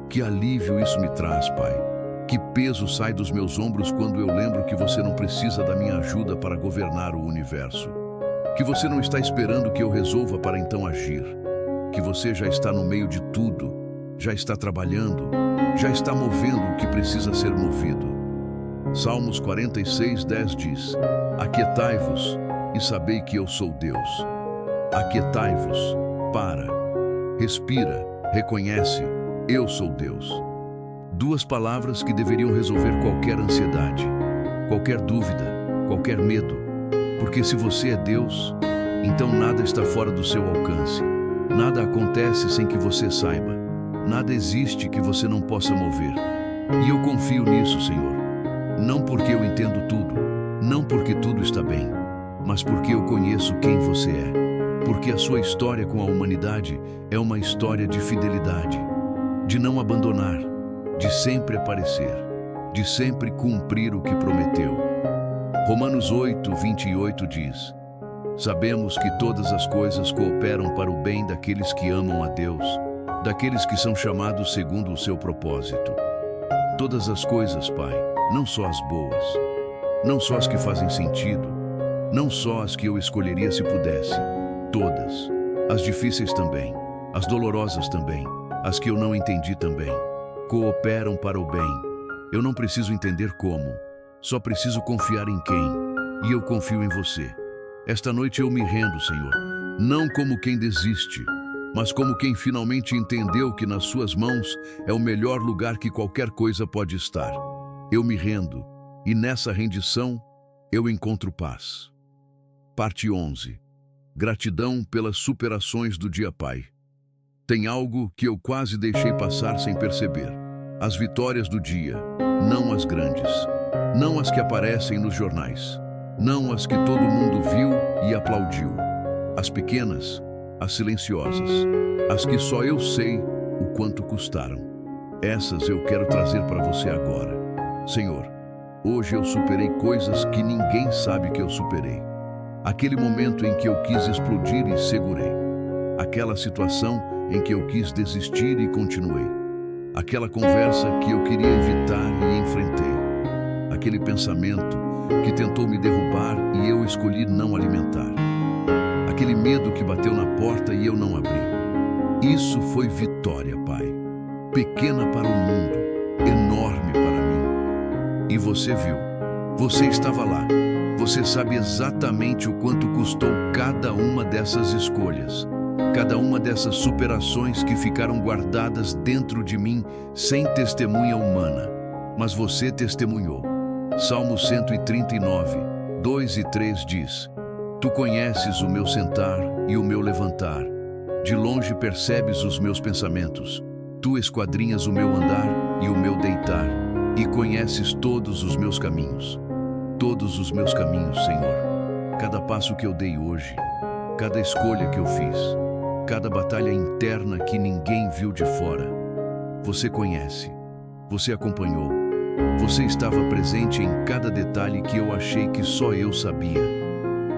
Que alívio isso me traz, Pai. Que peso sai dos meus ombros quando eu lembro que você não precisa da minha ajuda para governar o universo. Que você não está esperando que eu resolva para então agir. Que você já está no meio de tudo, já está trabalhando, já está movendo o que precisa ser movido. Salmos 46:10 diz: aquietai-vos e sabei que eu sou Deus. Aquietai-vos, para, respira, reconhece, eu sou Deus. Duas palavras que deveriam resolver qualquer ansiedade, qualquer dúvida, qualquer medo. Porque se você é Deus, então nada está fora do seu alcance. Nada acontece sem que você saiba. Nada existe que você não possa mover. E eu confio nisso, Senhor. Não porque eu entendo tudo, não porque tudo está bem, mas porque eu conheço quem você é. porque a sua história com a humanidade é uma história de fidelidade, de não abandonar, de sempre aparecer, de sempre cumprir o que prometeu. Romanos 8, 28 diz: sabemos que todas as coisas cooperam para o bem daqueles que amam a Deus, daqueles que são chamados segundo o seu propósito. Todas as coisas, Pai, não só as boas, não só as que fazem sentido, não só as que eu escolheria se pudesse, todas, as difíceis também, as dolorosas também, as que eu não entendi também, cooperam para o bem. Eu não preciso entender como, só preciso confiar em quem, e eu confio em você. Esta noite eu me rendo, Senhor, não como quem desiste, mas como quem finalmente entendeu que nas suas mãos é o melhor lugar que qualquer coisa pode estar. Eu me rendo, e nessa rendição eu encontro paz. Parte 11. Gratidão pelas superações do dia, Pai. Tem algo que eu quase deixei passar sem perceber. As vitórias do dia, não as grandes, não as que aparecem nos jornais, não as que todo mundo viu e aplaudiu. As pequenas, as silenciosas, as que só eu sei o quanto custaram. Essas eu quero trazer para você agora. Senhor, hoje eu superei coisas que ninguém sabe que eu superei. Aquele momento em que eu quis explodir e segurei. Aquela situação em que eu quis desistir e continuei. Aquela conversa que eu queria evitar e enfrentei. Aquele pensamento que tentou me derrubar e eu escolhi não alimentar. Aquele medo que bateu na porta e eu não abri. Isso foi vitória, Pai. Pequena para o mundo, enorme para mim. E você viu. Você estava lá. Você sabe exatamente o quanto custou cada uma dessas escolhas. Cada uma dessas superações que ficaram guardadas dentro de mim sem testemunha humana. Mas você testemunhou. Salmo 139, 2 e 3 diz: tu conheces o meu sentar e o meu levantar. De longe percebes os meus pensamentos. Tu esquadrinhas o meu andar e o meu deitar. E conheces todos os meus caminhos. Todos os meus caminhos, Senhor. Cada passo que eu dei hoje. Cada escolha que eu fiz. Cada batalha interna que ninguém viu de fora. Você conhece. Você acompanhou. Você estava presente em cada detalhe que eu achei que só eu sabia.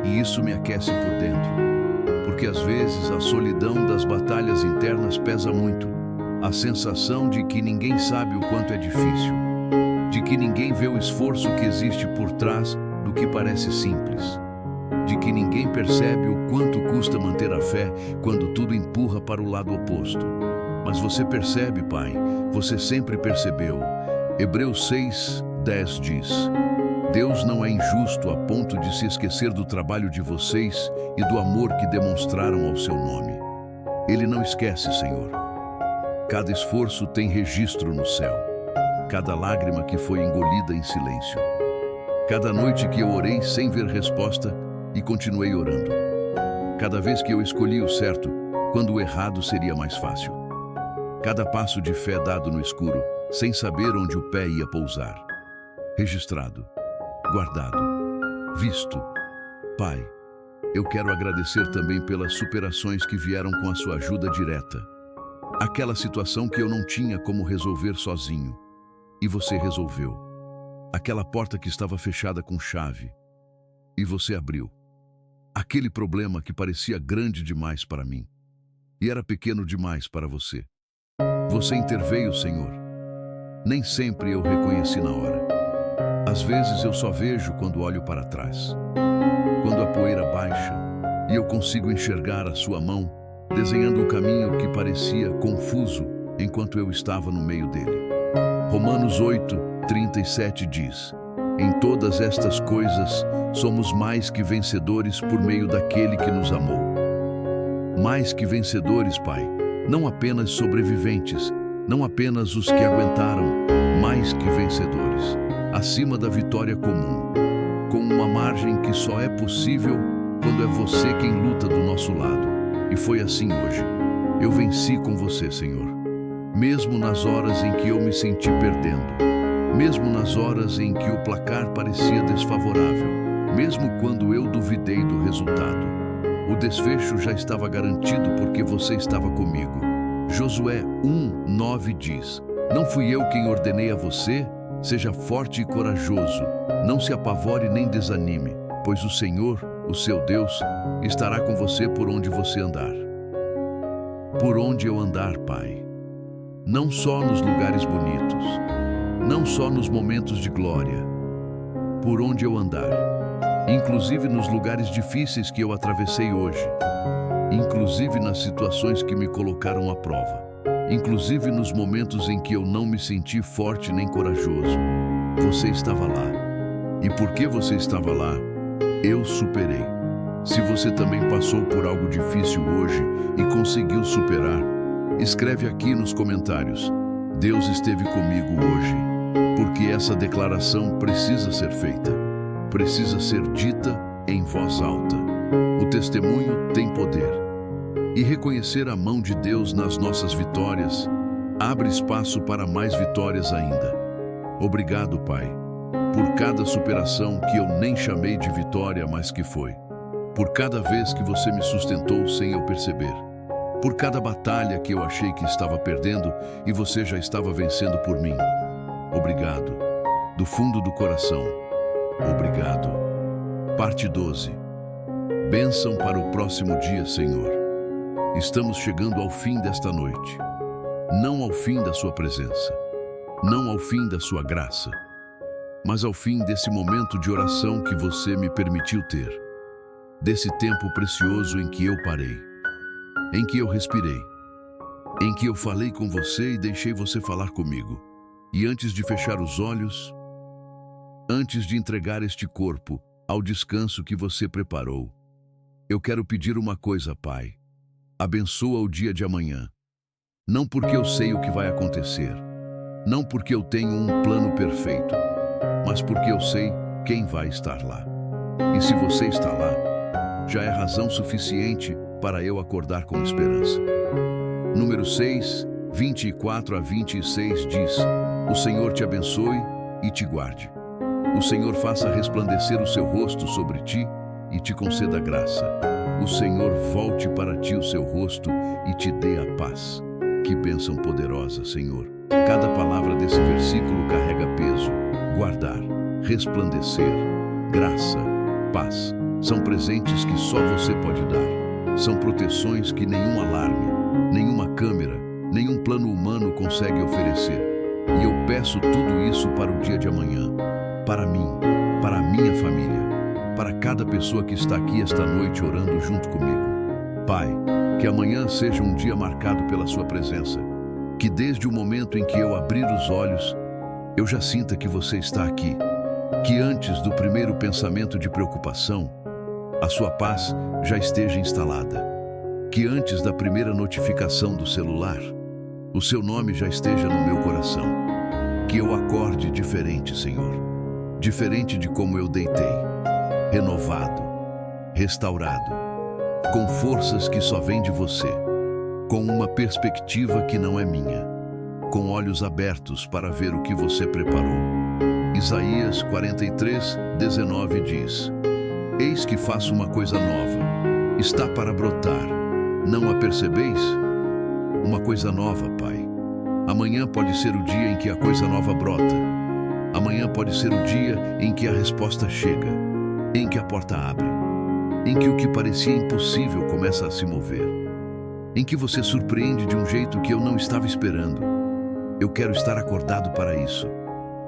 E isso me aquece por dentro. Porque às vezes a solidão das batalhas internas pesa muito. A sensação de que ninguém sabe o quanto é difícil. De que ninguém vê o esforço que existe por trás do que parece simples. De que ninguém percebe o quanto custa manter a fé quando tudo empurra para o lado oposto. Mas você percebe, Pai, você sempre percebeu. Hebreus 6, 10 diz: Deus não é injusto a ponto de se esquecer do trabalho de vocês e do amor que demonstraram ao seu nome. Ele não esquece, Senhor. Cada esforço tem registro no céu. Cada lágrima que foi engolida em silêncio. Cada noite que eu orei sem ver resposta e continuei orando. Cada vez que eu escolhi o certo, quando o errado seria mais fácil. Cada passo de fé dado no escuro, sem saber onde o pé ia pousar. Registrado, guardado, visto. Pai, eu quero agradecer também pelas superações que vieram com a sua ajuda direta. Aquela situação que eu não tinha como resolver sozinho. E você resolveu. Aquela porta que estava fechada com chave. E você abriu. Aquele problema que parecia grande demais para mim. E era pequeno demais para você. Você interveio, Senhor. Nem sempre eu reconheci na hora. Às vezes eu só vejo quando olho para trás. Quando a poeira baixa e eu consigo enxergar a sua mão, desenhando um caminho que parecia confuso enquanto eu estava no meio dele. Romanos 8, 37 diz: em todas estas coisas somos mais que vencedores por meio daquele que nos amou. Mais que vencedores, Pai, não apenas sobreviventes, não apenas os que aguentaram, mais que vencedores, acima da vitória comum, com uma margem que só é possível quando é você quem luta do nosso lado. E foi assim hoje. Eu venci com você, Senhor. Mesmo nas horas em que eu me senti perdendo, mesmo nas horas em que o placar parecia desfavorável, mesmo quando eu duvidei do resultado, O desfecho já estava garantido porque você estava comigo. Josué 1:9 diz: Não fui eu quem ordenei a você? Seja forte e corajoso. Não se apavore nem desanime, pois o Senhor, o seu Deus, estará com você por onde você andar. Por onde eu andar, Pai. Não só nos lugares bonitos, não só nos momentos de glória. Por onde eu andar, inclusive nos lugares difíceis que eu atravessei hoje, inclusive nas situações que me colocaram à prova, inclusive nos momentos em que eu não me senti forte nem corajoso. Você estava lá. E porque você estava lá, eu superei. Se você também passou por algo difícil hoje e conseguiu superar, escreve aqui nos comentários: Deus esteve comigo hoje. Porque essa declaração precisa ser feita, precisa ser dita em voz alta. O testemunho tem poder. E reconhecer a mão de Deus nas nossas vitórias abre espaço para mais vitórias ainda. Obrigado, Pai, por cada superação que eu nem chamei de vitória, mas que foi. Por cada vez que você me sustentou sem eu perceber. Por cada batalha que eu achei que estava perdendo e você já estava vencendo por mim. Obrigado, do fundo do coração. Obrigado. Parte 12. Bênção para o próximo dia, Senhor. Estamos chegando ao fim desta noite. Não ao fim da sua presença. Não ao fim da sua graça. Mas ao fim desse momento de oração que você me permitiu ter. Desse tempo precioso em que eu parei. Em que eu respirei. Em que eu falei com você e deixei você falar comigo. E antes de fechar os olhos, antes de entregar este corpo ao descanso que você preparou, eu quero pedir uma coisa, Pai. Abençoa o dia de amanhã. Não porque eu sei o que vai acontecer, não porque eu tenho um plano perfeito, mas porque eu sei quem vai estar lá. E se você está lá, já é razão suficiente para eu acordar com esperança. Número 6, 24-26 diz: O Senhor te abençoe e te guarde. O Senhor faça resplandecer o seu rosto sobre ti e te conceda graça. O Senhor volte para ti o seu rosto e te dê a paz. Que bênção poderosa, Senhor. Cada palavra desse versículo carrega peso. Guardar, resplandecer, graça, paz. São presentes que só você pode dar. São proteções que nenhum alarme, nenhuma câmera, nenhum plano humano consegue oferecer. E eu peço tudo isso para o dia de amanhã. Para mim, para a minha família, para cada pessoa que está aqui esta noite orando junto comigo. Pai, que amanhã seja um dia marcado pela sua presença. Que desde o momento em que eu abrir os olhos, eu já sinta que você está aqui. Que antes do primeiro pensamento de preocupação, a sua paz já esteja instalada. Que antes da primeira notificação do celular, o seu nome já esteja no meu coração. Que eu acorde diferente, Senhor. Diferente de como eu deitei. Renovado, restaurado, com forças que só vêm de você, com uma perspectiva que não é minha, com olhos abertos para ver o que você preparou. Isaías 43:19 diz: Eis que faço uma coisa nova, está para brotar, não a percebeis? Uma coisa nova, Pai. Amanhã pode ser o dia em que a coisa nova brota. Amanhã pode ser o dia em que a resposta chega, em que a porta abre, em que o que parecia impossível começa a se mover, em que você surpreende de um jeito que eu não estava esperando. Eu quero estar acordado para isso.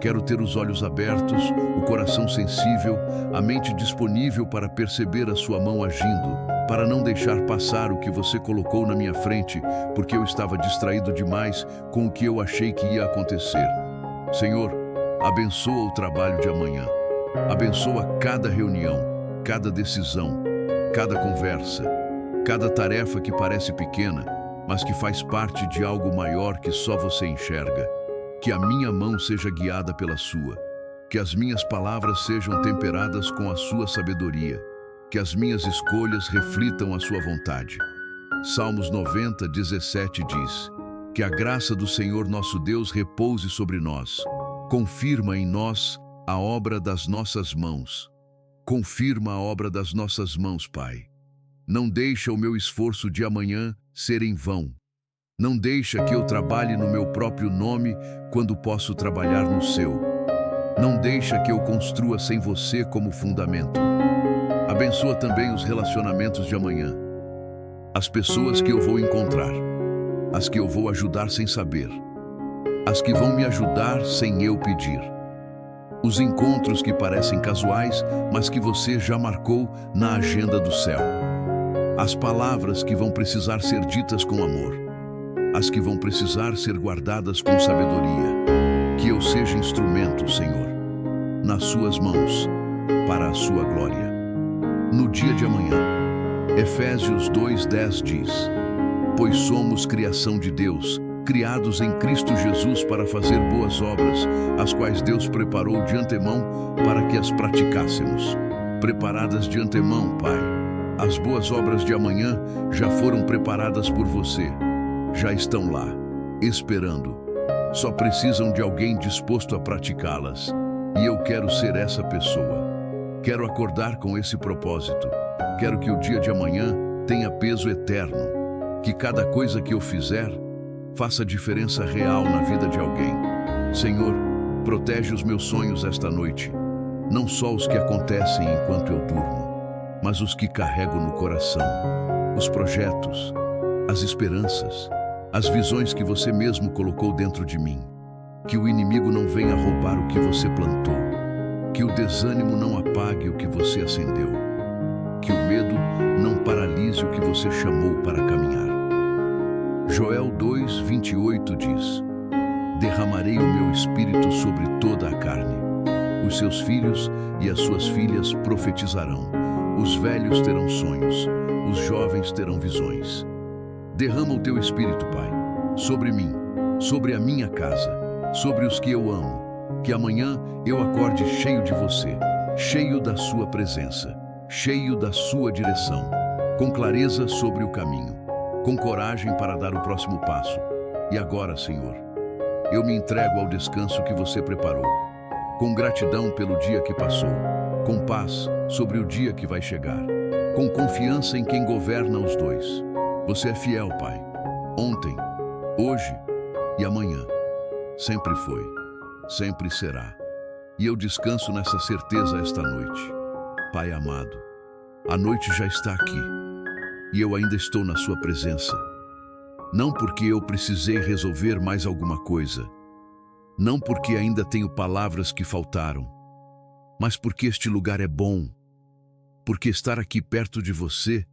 Quero ter os olhos abertos, o coração sensível, a mente disponível para perceber a sua mão agindo, para não deixar passar o que você colocou na minha frente, porque eu estava distraído demais com o que eu achei que ia acontecer. Senhor, abençoa o trabalho de amanhã. Abençoa cada reunião, cada decisão, cada conversa, cada tarefa que parece pequena, mas que faz parte de algo maior que só você enxerga. Que a minha mão seja guiada pela sua. Que as minhas palavras sejam temperadas com a sua sabedoria. Que as minhas escolhas reflitam a sua vontade. Salmos 90:17 diz: Que a graça do Senhor nosso Deus repouse sobre nós. Confirma em nós a obra das nossas mãos. Confirma a obra das nossas mãos, Pai. Não deixa o meu esforço de amanhã ser em vão. Não deixa que eu trabalhe no meu próprio nome quando posso trabalhar no seu. Não deixa que eu construa sem você como fundamento. Abençoa também os relacionamentos de amanhã. As pessoas que eu vou encontrar. As que eu vou ajudar sem saber. As que vão me ajudar sem eu pedir. Os encontros que parecem casuais, mas que você já marcou na agenda do céu. As palavras que vão precisar ser ditas com amor. As que vão precisar ser guardadas com sabedoria. Que eu seja instrumento, Senhor, nas suas mãos, para a sua glória. No dia de amanhã, Efésios 2:10 diz: Pois somos criação de Deus, criados em Cristo Jesus para fazer boas obras, as quais Deus preparou de antemão para que as praticássemos. Preparadas de antemão, Pai. As boas obras de amanhã já foram preparadas por você. Já estão lá, esperando. Só precisam de alguém disposto a praticá-las. E eu quero ser essa pessoa. Quero acordar com esse propósito. Quero que o dia de amanhã tenha peso eterno. Que cada coisa que eu fizer faça diferença real na vida de alguém. Senhor, protege os meus sonhos esta noite. Não só os que acontecem enquanto eu durmo, mas os que carrego no coração. Os projetos, as esperanças, as visões que você mesmo colocou dentro de mim. Que o inimigo não venha roubar o que você plantou. Que o desânimo não apague o que você acendeu. Que o medo não paralise o que você chamou para caminhar. Joel 2:28 diz: Derramarei o meu espírito sobre toda a carne. Os seus filhos e as suas filhas profetizarão. Os velhos terão sonhos. Os jovens terão visões. Derrama o teu espírito, Pai, sobre mim, sobre a minha casa, sobre os que eu amo. Que amanhã eu acorde cheio de você, cheio da sua presença, cheio da sua direção, com clareza sobre o caminho, com coragem para dar o próximo passo. E agora, Senhor, eu me entrego ao descanso que você preparou, com gratidão pelo dia que passou, com paz sobre o dia que vai chegar, com confiança em quem governa os dois. Você é fiel, Pai, ontem, hoje e amanhã. Sempre foi, sempre será. E eu descanso nessa certeza esta noite. Pai amado, a noite já está aqui e eu ainda estou na sua presença. Não porque eu precisei resolver mais alguma coisa, não porque ainda tenho palavras que faltaram, mas porque este lugar é bom, porque estar aqui perto de você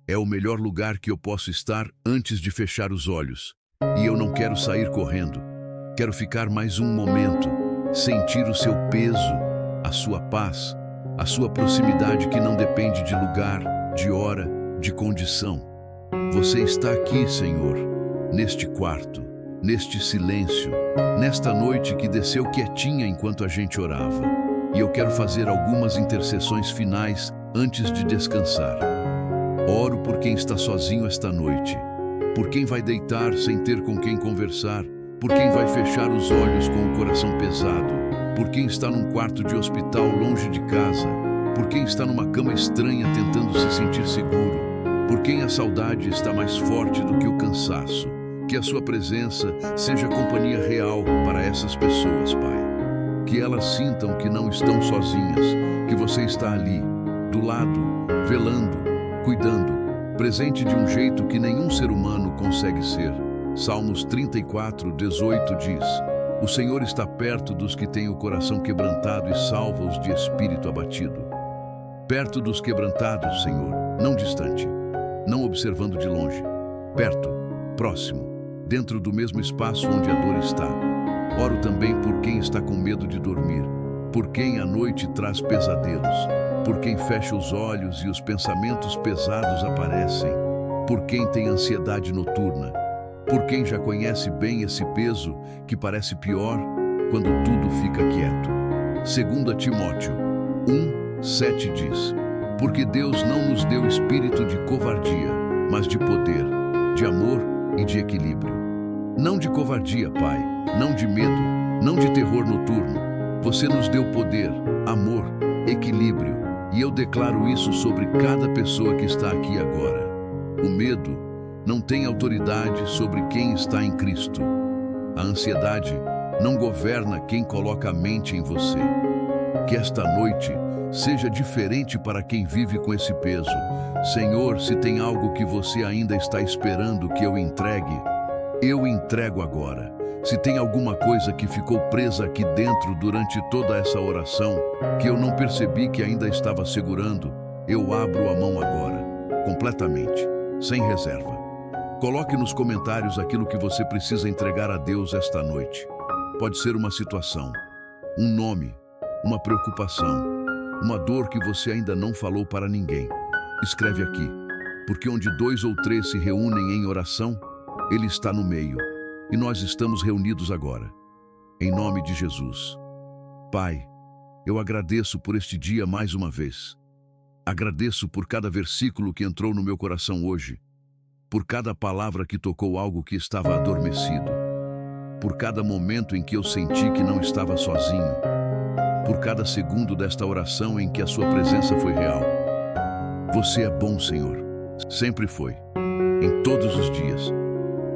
é o melhor lugar que eu posso estar antes de fechar os olhos. E eu não quero sair correndo. Quero ficar mais um momento, sentir o seu peso, a sua paz, a sua proximidade que não depende de lugar, de hora, de condição. Você está aqui, Senhor, neste quarto, neste silêncio, nesta noite que desceu quietinha enquanto a gente orava. E eu quero fazer algumas intercessões finais antes de descansar. Oro por quem está sozinho esta noite, por quem vai deitar sem ter com quem conversar, por quem vai fechar os olhos com o coração pesado, por quem está num quarto de hospital longe de casa, por quem está numa cama estranha tentando se sentir seguro, por quem a saudade está mais forte do que o cansaço. Que a sua presença seja companhia real para essas pessoas, Pai. Que elas sintam que não estão sozinhas, que você está ali, do lado, velando, cuidando, presente de um jeito que nenhum ser humano consegue ser. Salmos 34:18 diz: O Senhor está perto dos que têm o coração quebrantado e salva-os de espírito abatido. Perto dos quebrantados, Senhor, não distante, não observando de longe. Perto, próximo, dentro do mesmo espaço onde a dor está. Oro também por quem está com medo de dormir, por quem a noite traz pesadelos, por quem fecha os olhos e os pensamentos pesados aparecem, por quem tem ansiedade noturna, por quem já conhece bem esse peso que parece pior quando tudo fica quieto. 2 Timóteo 1:7 diz: Porque Deus não nos deu espírito de covardia, mas de poder, de amor e de equilíbrio. Não de covardia, Pai, não de medo, não de terror noturno. Você nos deu poder, amor, equilíbrio. E eu declaro isso sobre cada pessoa que está aqui agora. O medo não tem autoridade sobre quem está em Cristo. A ansiedade não governa quem coloca a mente em você. Que esta noite seja diferente para quem vive com esse peso. Senhor, se tem algo que você ainda está esperando que eu entrego agora. Se tem alguma coisa que ficou presa aqui dentro durante toda essa oração, que eu não percebi que ainda estava segurando, eu abro a mão agora, completamente, sem reserva. Coloque nos comentários aquilo que você precisa entregar a Deus esta noite. Pode ser uma situação, um nome, uma preocupação, uma dor que você ainda não falou para ninguém. Escreve aqui, porque onde 2 ou 3 se reúnem em oração, Ele está no meio. E nós estamos reunidos agora, em nome de Jesus. Pai, eu agradeço por este dia mais uma vez. Agradeço por cada versículo que entrou no meu coração hoje, por cada palavra que tocou algo que estava adormecido, por cada momento em que eu senti que não estava sozinho, por cada segundo desta oração em que a sua presença foi real. Você é bom, Senhor. Sempre foi. Em todos os dias.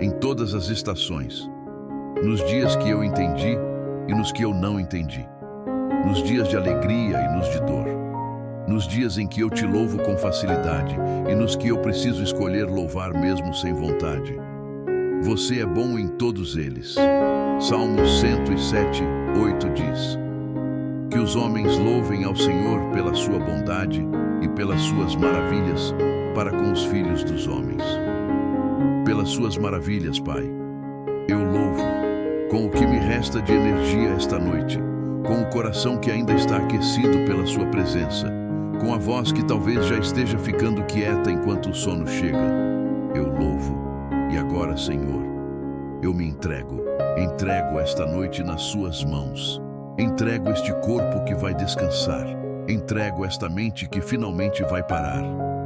Em todas as estações, nos dias que eu entendi e nos que eu não entendi, nos dias de alegria e nos de dor, nos dias em que eu te louvo com facilidade e nos que eu preciso escolher louvar mesmo sem vontade. Você é bom em todos eles. Salmos 107:8 diz: que os homens louvem ao Senhor pela sua bondade e pelas suas maravilhas para com os filhos dos homens. Pelas suas maravilhas, Pai, eu louvo, com o que me resta de energia esta noite, com o coração que ainda está aquecido pela sua presença, com a voz que talvez já esteja ficando quieta enquanto o sono chega. Eu louvo, e agora, Senhor, eu me entrego esta noite nas suas mãos. Entrego este corpo que vai descansar, entrego esta mente que finalmente vai parar.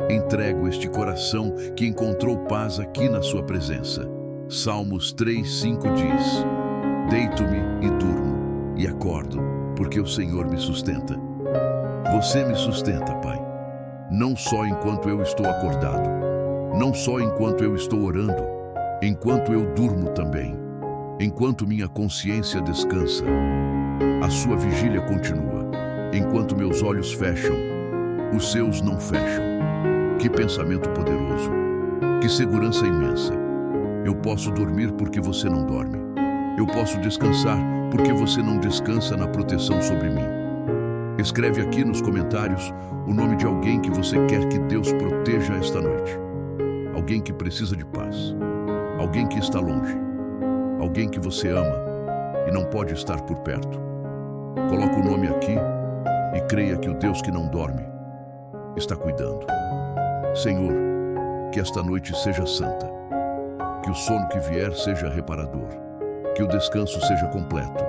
Entrego este coração que encontrou paz aqui na sua presença. Salmos 3:5 diz: deito-me e durmo, e acordo, porque o Senhor me sustenta. Você me sustenta, Pai, não só enquanto eu estou acordado, não só enquanto eu estou orando, enquanto eu durmo também, enquanto minha consciência descansa. A sua vigília continua, enquanto meus olhos fecham, os seus não fecham. Que pensamento poderoso, que segurança imensa. Eu posso dormir porque você não dorme. Eu posso descansar porque você não descansa na proteção sobre mim. Escreve aqui nos comentários o nome de alguém que você quer que Deus proteja esta noite. Alguém que precisa de paz. Alguém que está longe. Alguém que você ama e não pode estar por perto. Coloca o nome aqui e creia que o Deus que não dorme está cuidando. Senhor, que esta noite seja santa, que o sono que vier seja reparador, que o descanso seja completo,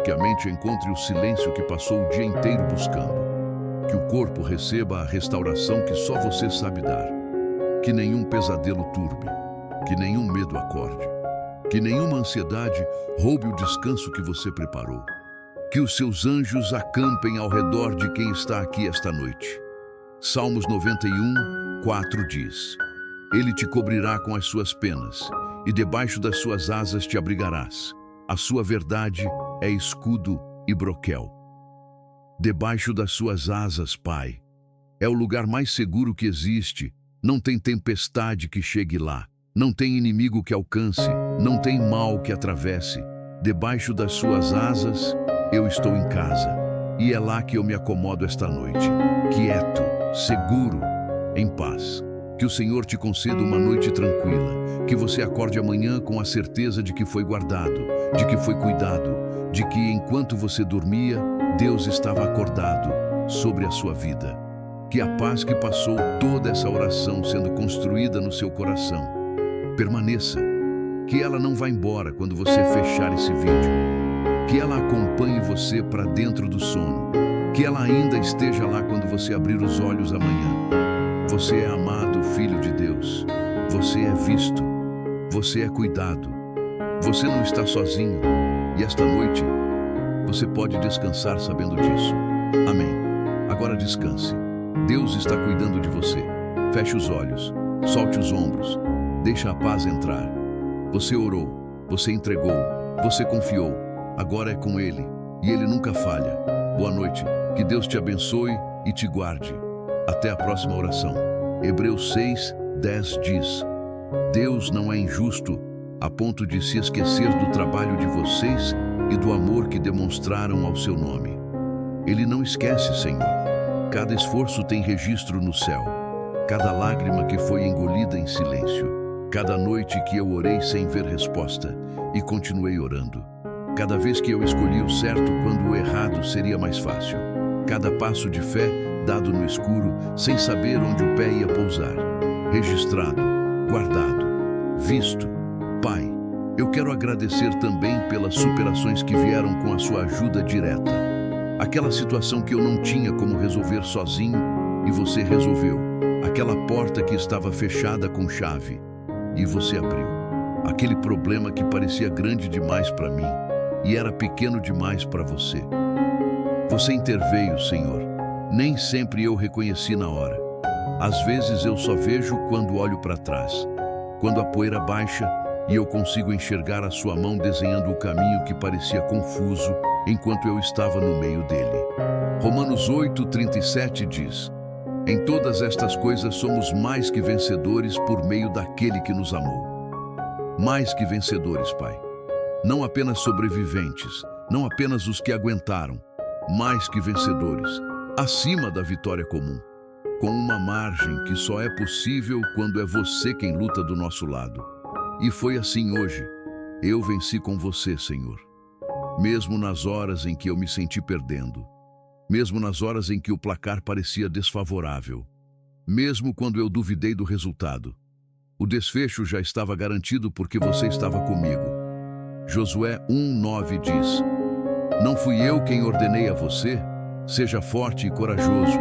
que a mente encontre o silêncio que passou o dia inteiro buscando, que o corpo receba a restauração que só você sabe dar, que nenhum pesadelo turbe, que nenhum medo acorde, que nenhuma ansiedade roube o descanso que você preparou, que os seus anjos acampem ao redor de quem está aqui esta noite. Salmos 91:4 diz: Ele te cobrirá com as suas penas, e debaixo das suas asas te abrigarás. A sua verdade é escudo e broquel. Debaixo das suas asas, Pai, é o lugar mais seguro que existe. Não tem tempestade que chegue lá, não tem inimigo que alcance, não tem mal que atravesse. Debaixo das suas asas, eu estou em casa, e é lá que eu me acomodo esta noite, quieto, seguro, em paz. Que o Senhor te conceda uma noite tranquila, que você acorde amanhã com a certeza de que foi guardado, de que foi cuidado, de que enquanto você dormia, Deus estava acordado sobre a sua vida. Que a paz que passou toda essa oração sendo construída no seu coração permaneça, que ela não vá embora quando você fechar esse vídeo, que ela acompanhe você para dentro do sono, que ela ainda esteja lá quando você abrir os olhos amanhã. Você é amado, filho de Deus. Você é visto. Você é cuidado. Você não está sozinho. E esta noite, você pode descansar sabendo disso. Amém. Agora descanse. Deus está cuidando de você. Feche os olhos, solte os ombros, deixa a paz entrar. Você orou, você entregou, você confiou. Agora é com Ele, e Ele nunca falha. Boa noite, que Deus te abençoe e te guarde. Até a próxima oração. Hebreus 6:10 diz: Deus não é injusto a ponto de se esquecer do trabalho de vocês e do amor que demonstraram ao seu nome. Ele não esquece, Senhor. Cada esforço tem registro no céu. Cada lágrima que foi engolida em silêncio. Cada noite que eu orei sem ver resposta e continuei orando. Cada vez que eu escolhi o certo quando o errado seria mais fácil. Cada passo de fé dado no escuro sem saber onde o pé ia pousar. Registrado, guardado, visto. Pai, eu quero agradecer também pelas superações que vieram com a sua ajuda direta. Aquela situação que eu não tinha como resolver sozinho e você resolveu. Aquela porta que estava fechada com chave e você abriu. Aquele problema que parecia grande demais para mim e era pequeno demais para você. Você interveio, Senhor. Nem sempre eu reconheci na hora. Às vezes eu só vejo quando olho para trás. Quando a poeira baixa e eu consigo enxergar a sua mão desenhando o caminho que parecia confuso enquanto eu estava no meio dele. Romanos 8:37 diz: Em todas estas coisas somos mais que vencedores por meio daquele que nos amou. Mais que vencedores, Pai. Não apenas sobreviventes, não apenas os que aguentaram, mais que vencedores, acima da vitória comum, com uma margem que só é possível quando é você quem luta do nosso lado. E foi assim hoje. Eu venci com você, Senhor. Mesmo nas horas em que eu me senti perdendo. Mesmo nas horas em que o placar parecia desfavorável. Mesmo quando eu duvidei do resultado. O desfecho já estava garantido porque você estava comigo. Josué 1:9 diz: Não fui eu quem ordenei a você? Seja forte e corajoso.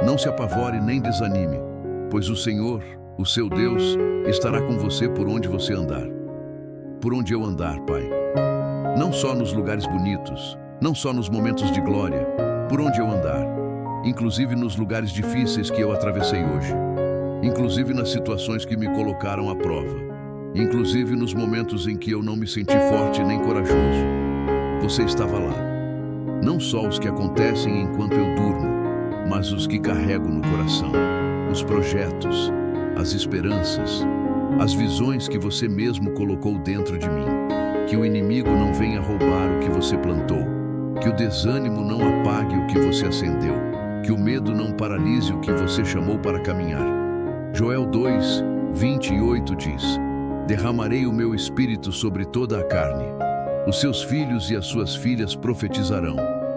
Não se apavore nem desanime, pois o Senhor, o seu Deus, estará com você por onde você andar. Por onde eu andar, Pai. Não só nos lugares bonitos, não só nos momentos de glória, por onde eu andar. Inclusive nos lugares difíceis que eu atravessei hoje. Inclusive nas situações que me colocaram à prova. Inclusive nos momentos em que eu não me senti forte nem corajoso. Você estava lá. Não só os que acontecem enquanto eu durmo, mas os que carrego no coração. Os projetos, as esperanças, as visões que você mesmo colocou dentro de mim. Que o inimigo não venha roubar o que você plantou. Que o desânimo não apague o que você acendeu. Que o medo não paralise o que você chamou para caminhar. Joel 2:28 diz: Derramarei o meu espírito sobre toda a carne. Os seus filhos e as suas filhas profetizarão.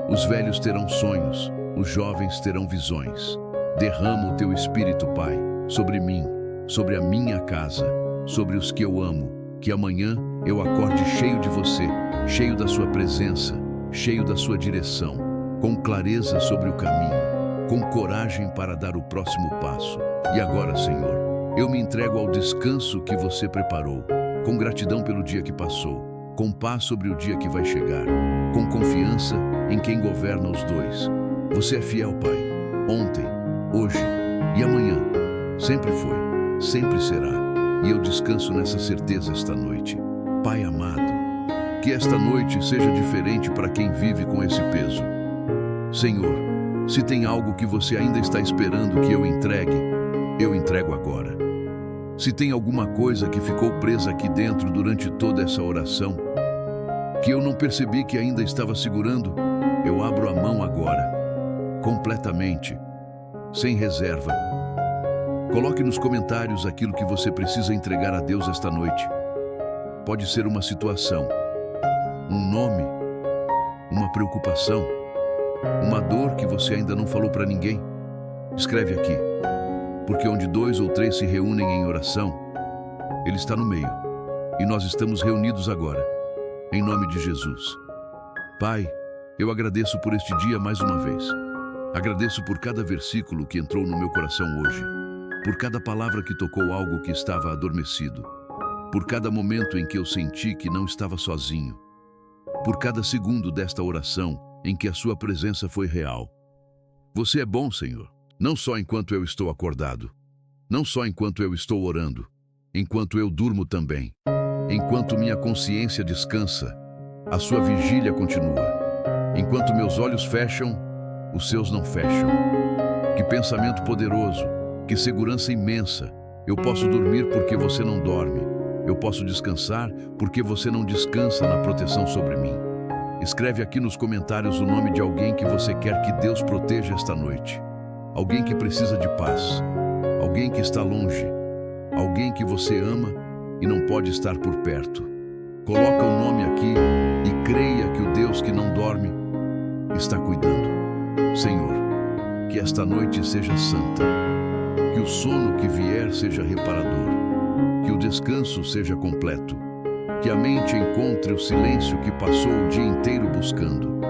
Os velhos terão sonhos. Os jovens terão visões. Derrama o teu espírito, Pai, sobre mim, sobre a minha casa, sobre os que eu amo. Que amanhã eu acorde cheio de você, cheio da sua presença, cheio da sua direção, com clareza sobre o caminho, com coragem para dar o próximo passo. E agora, Senhor, eu me entrego ao descanso que você preparou, com gratidão pelo dia que passou, com paz sobre o dia que vai chegar, com confiança em quem governa os dois. Você é fiel, Pai, ontem, hoje e amanhã. Sempre foi, sempre será. E eu descanso nessa certeza esta noite. Pai amado, que esta noite seja diferente para quem vive com esse peso. Senhor, se tem algo que você ainda está esperando que eu entrego agora. Se tem alguma coisa que ficou presa aqui dentro durante toda essa oração, que eu não percebi que ainda estava segurando, eu abro a mão agora, completamente, sem reserva. Coloque nos comentários aquilo que você precisa entregar a Deus esta noite. Pode ser uma situação, um nome, uma preocupação, uma dor que você ainda não falou para ninguém. Escreve aqui, porque onde 2 ou 3 se reúnem em oração, Ele está no meio. E nós estamos reunidos agora, em nome de Jesus. Pai, eu agradeço por este dia mais uma vez. Agradeço por cada versículo que entrou no meu coração hoje. Por cada palavra que tocou algo que estava adormecido. Por cada momento em que eu senti que não estava sozinho. Por cada segundo desta oração em que a sua presença foi real. Você é bom, Senhor, Não só enquanto eu estou acordado, não só enquanto eu estou orando, enquanto eu durmo também. Enquanto minha consciência descansa, a sua vigília continua. Enquanto meus olhos fecham, os seus não fecham. Que pensamento poderoso, que segurança imensa. Eu posso dormir porque você não dorme. Eu posso descansar porque você não descansa na proteção sobre mim. Escreve aqui nos comentários o nome de alguém que você quer que Deus proteja esta noite. Alguém que precisa de paz. Alguém que está longe. Alguém que você ama e não pode estar por perto. Coloca o nome aqui e creia que o Deus que não dorme está cuidando. Senhor, que esta noite seja santa. Que o sono que vier seja reparador. Que o descanso seja completo. Que a mente encontre o silêncio que passou o dia inteiro buscando.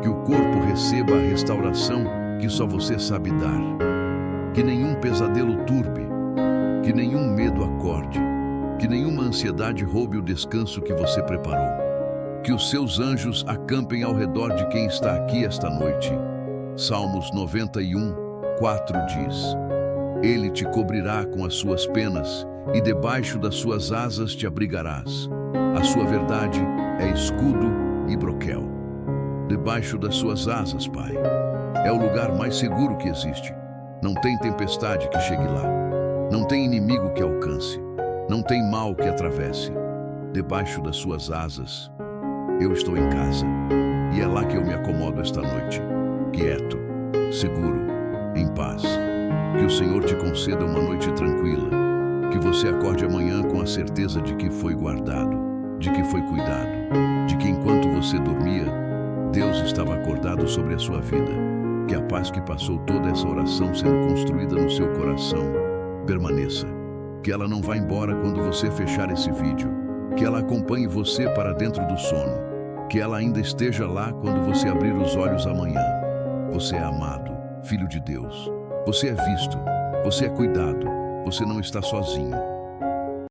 Que o corpo receba a restauração que só você sabe dar. Que nenhum pesadelo turbe. Que nenhum medo acorde. Que nenhuma ansiedade roube o descanso que você preparou. Que os seus anjos acampem ao redor de quem está aqui esta noite. Salmos 91, 4 diz: Ele te cobrirá com as suas penas e debaixo das suas asas te abrigarás. A sua verdade é escudo e broquel. Debaixo das suas asas, Pai, é o lugar mais seguro que existe. Não tem tempestade que chegue lá. Não tem inimigo que alcance. Não tem mal que atravesse. Debaixo das suas asas, eu estou em casa. E é lá que eu me acomodo esta noite. Quieto, seguro, em paz. Que o Senhor te conceda uma noite tranquila. Que você acorde amanhã com a certeza de que foi guardado, de que foi cuidado, de que enquanto você dormia, Deus estava acordado sobre a sua vida. Que a paz que passou toda essa oração sendo construída no seu coração permaneça. Que ela não vá embora quando você fechar esse vídeo. Que ela acompanhe você para dentro do sono. Que ela ainda esteja lá quando você abrir os olhos amanhã. Você é amado, filho de Deus. Você é visto. Você é cuidado. Você não está sozinho.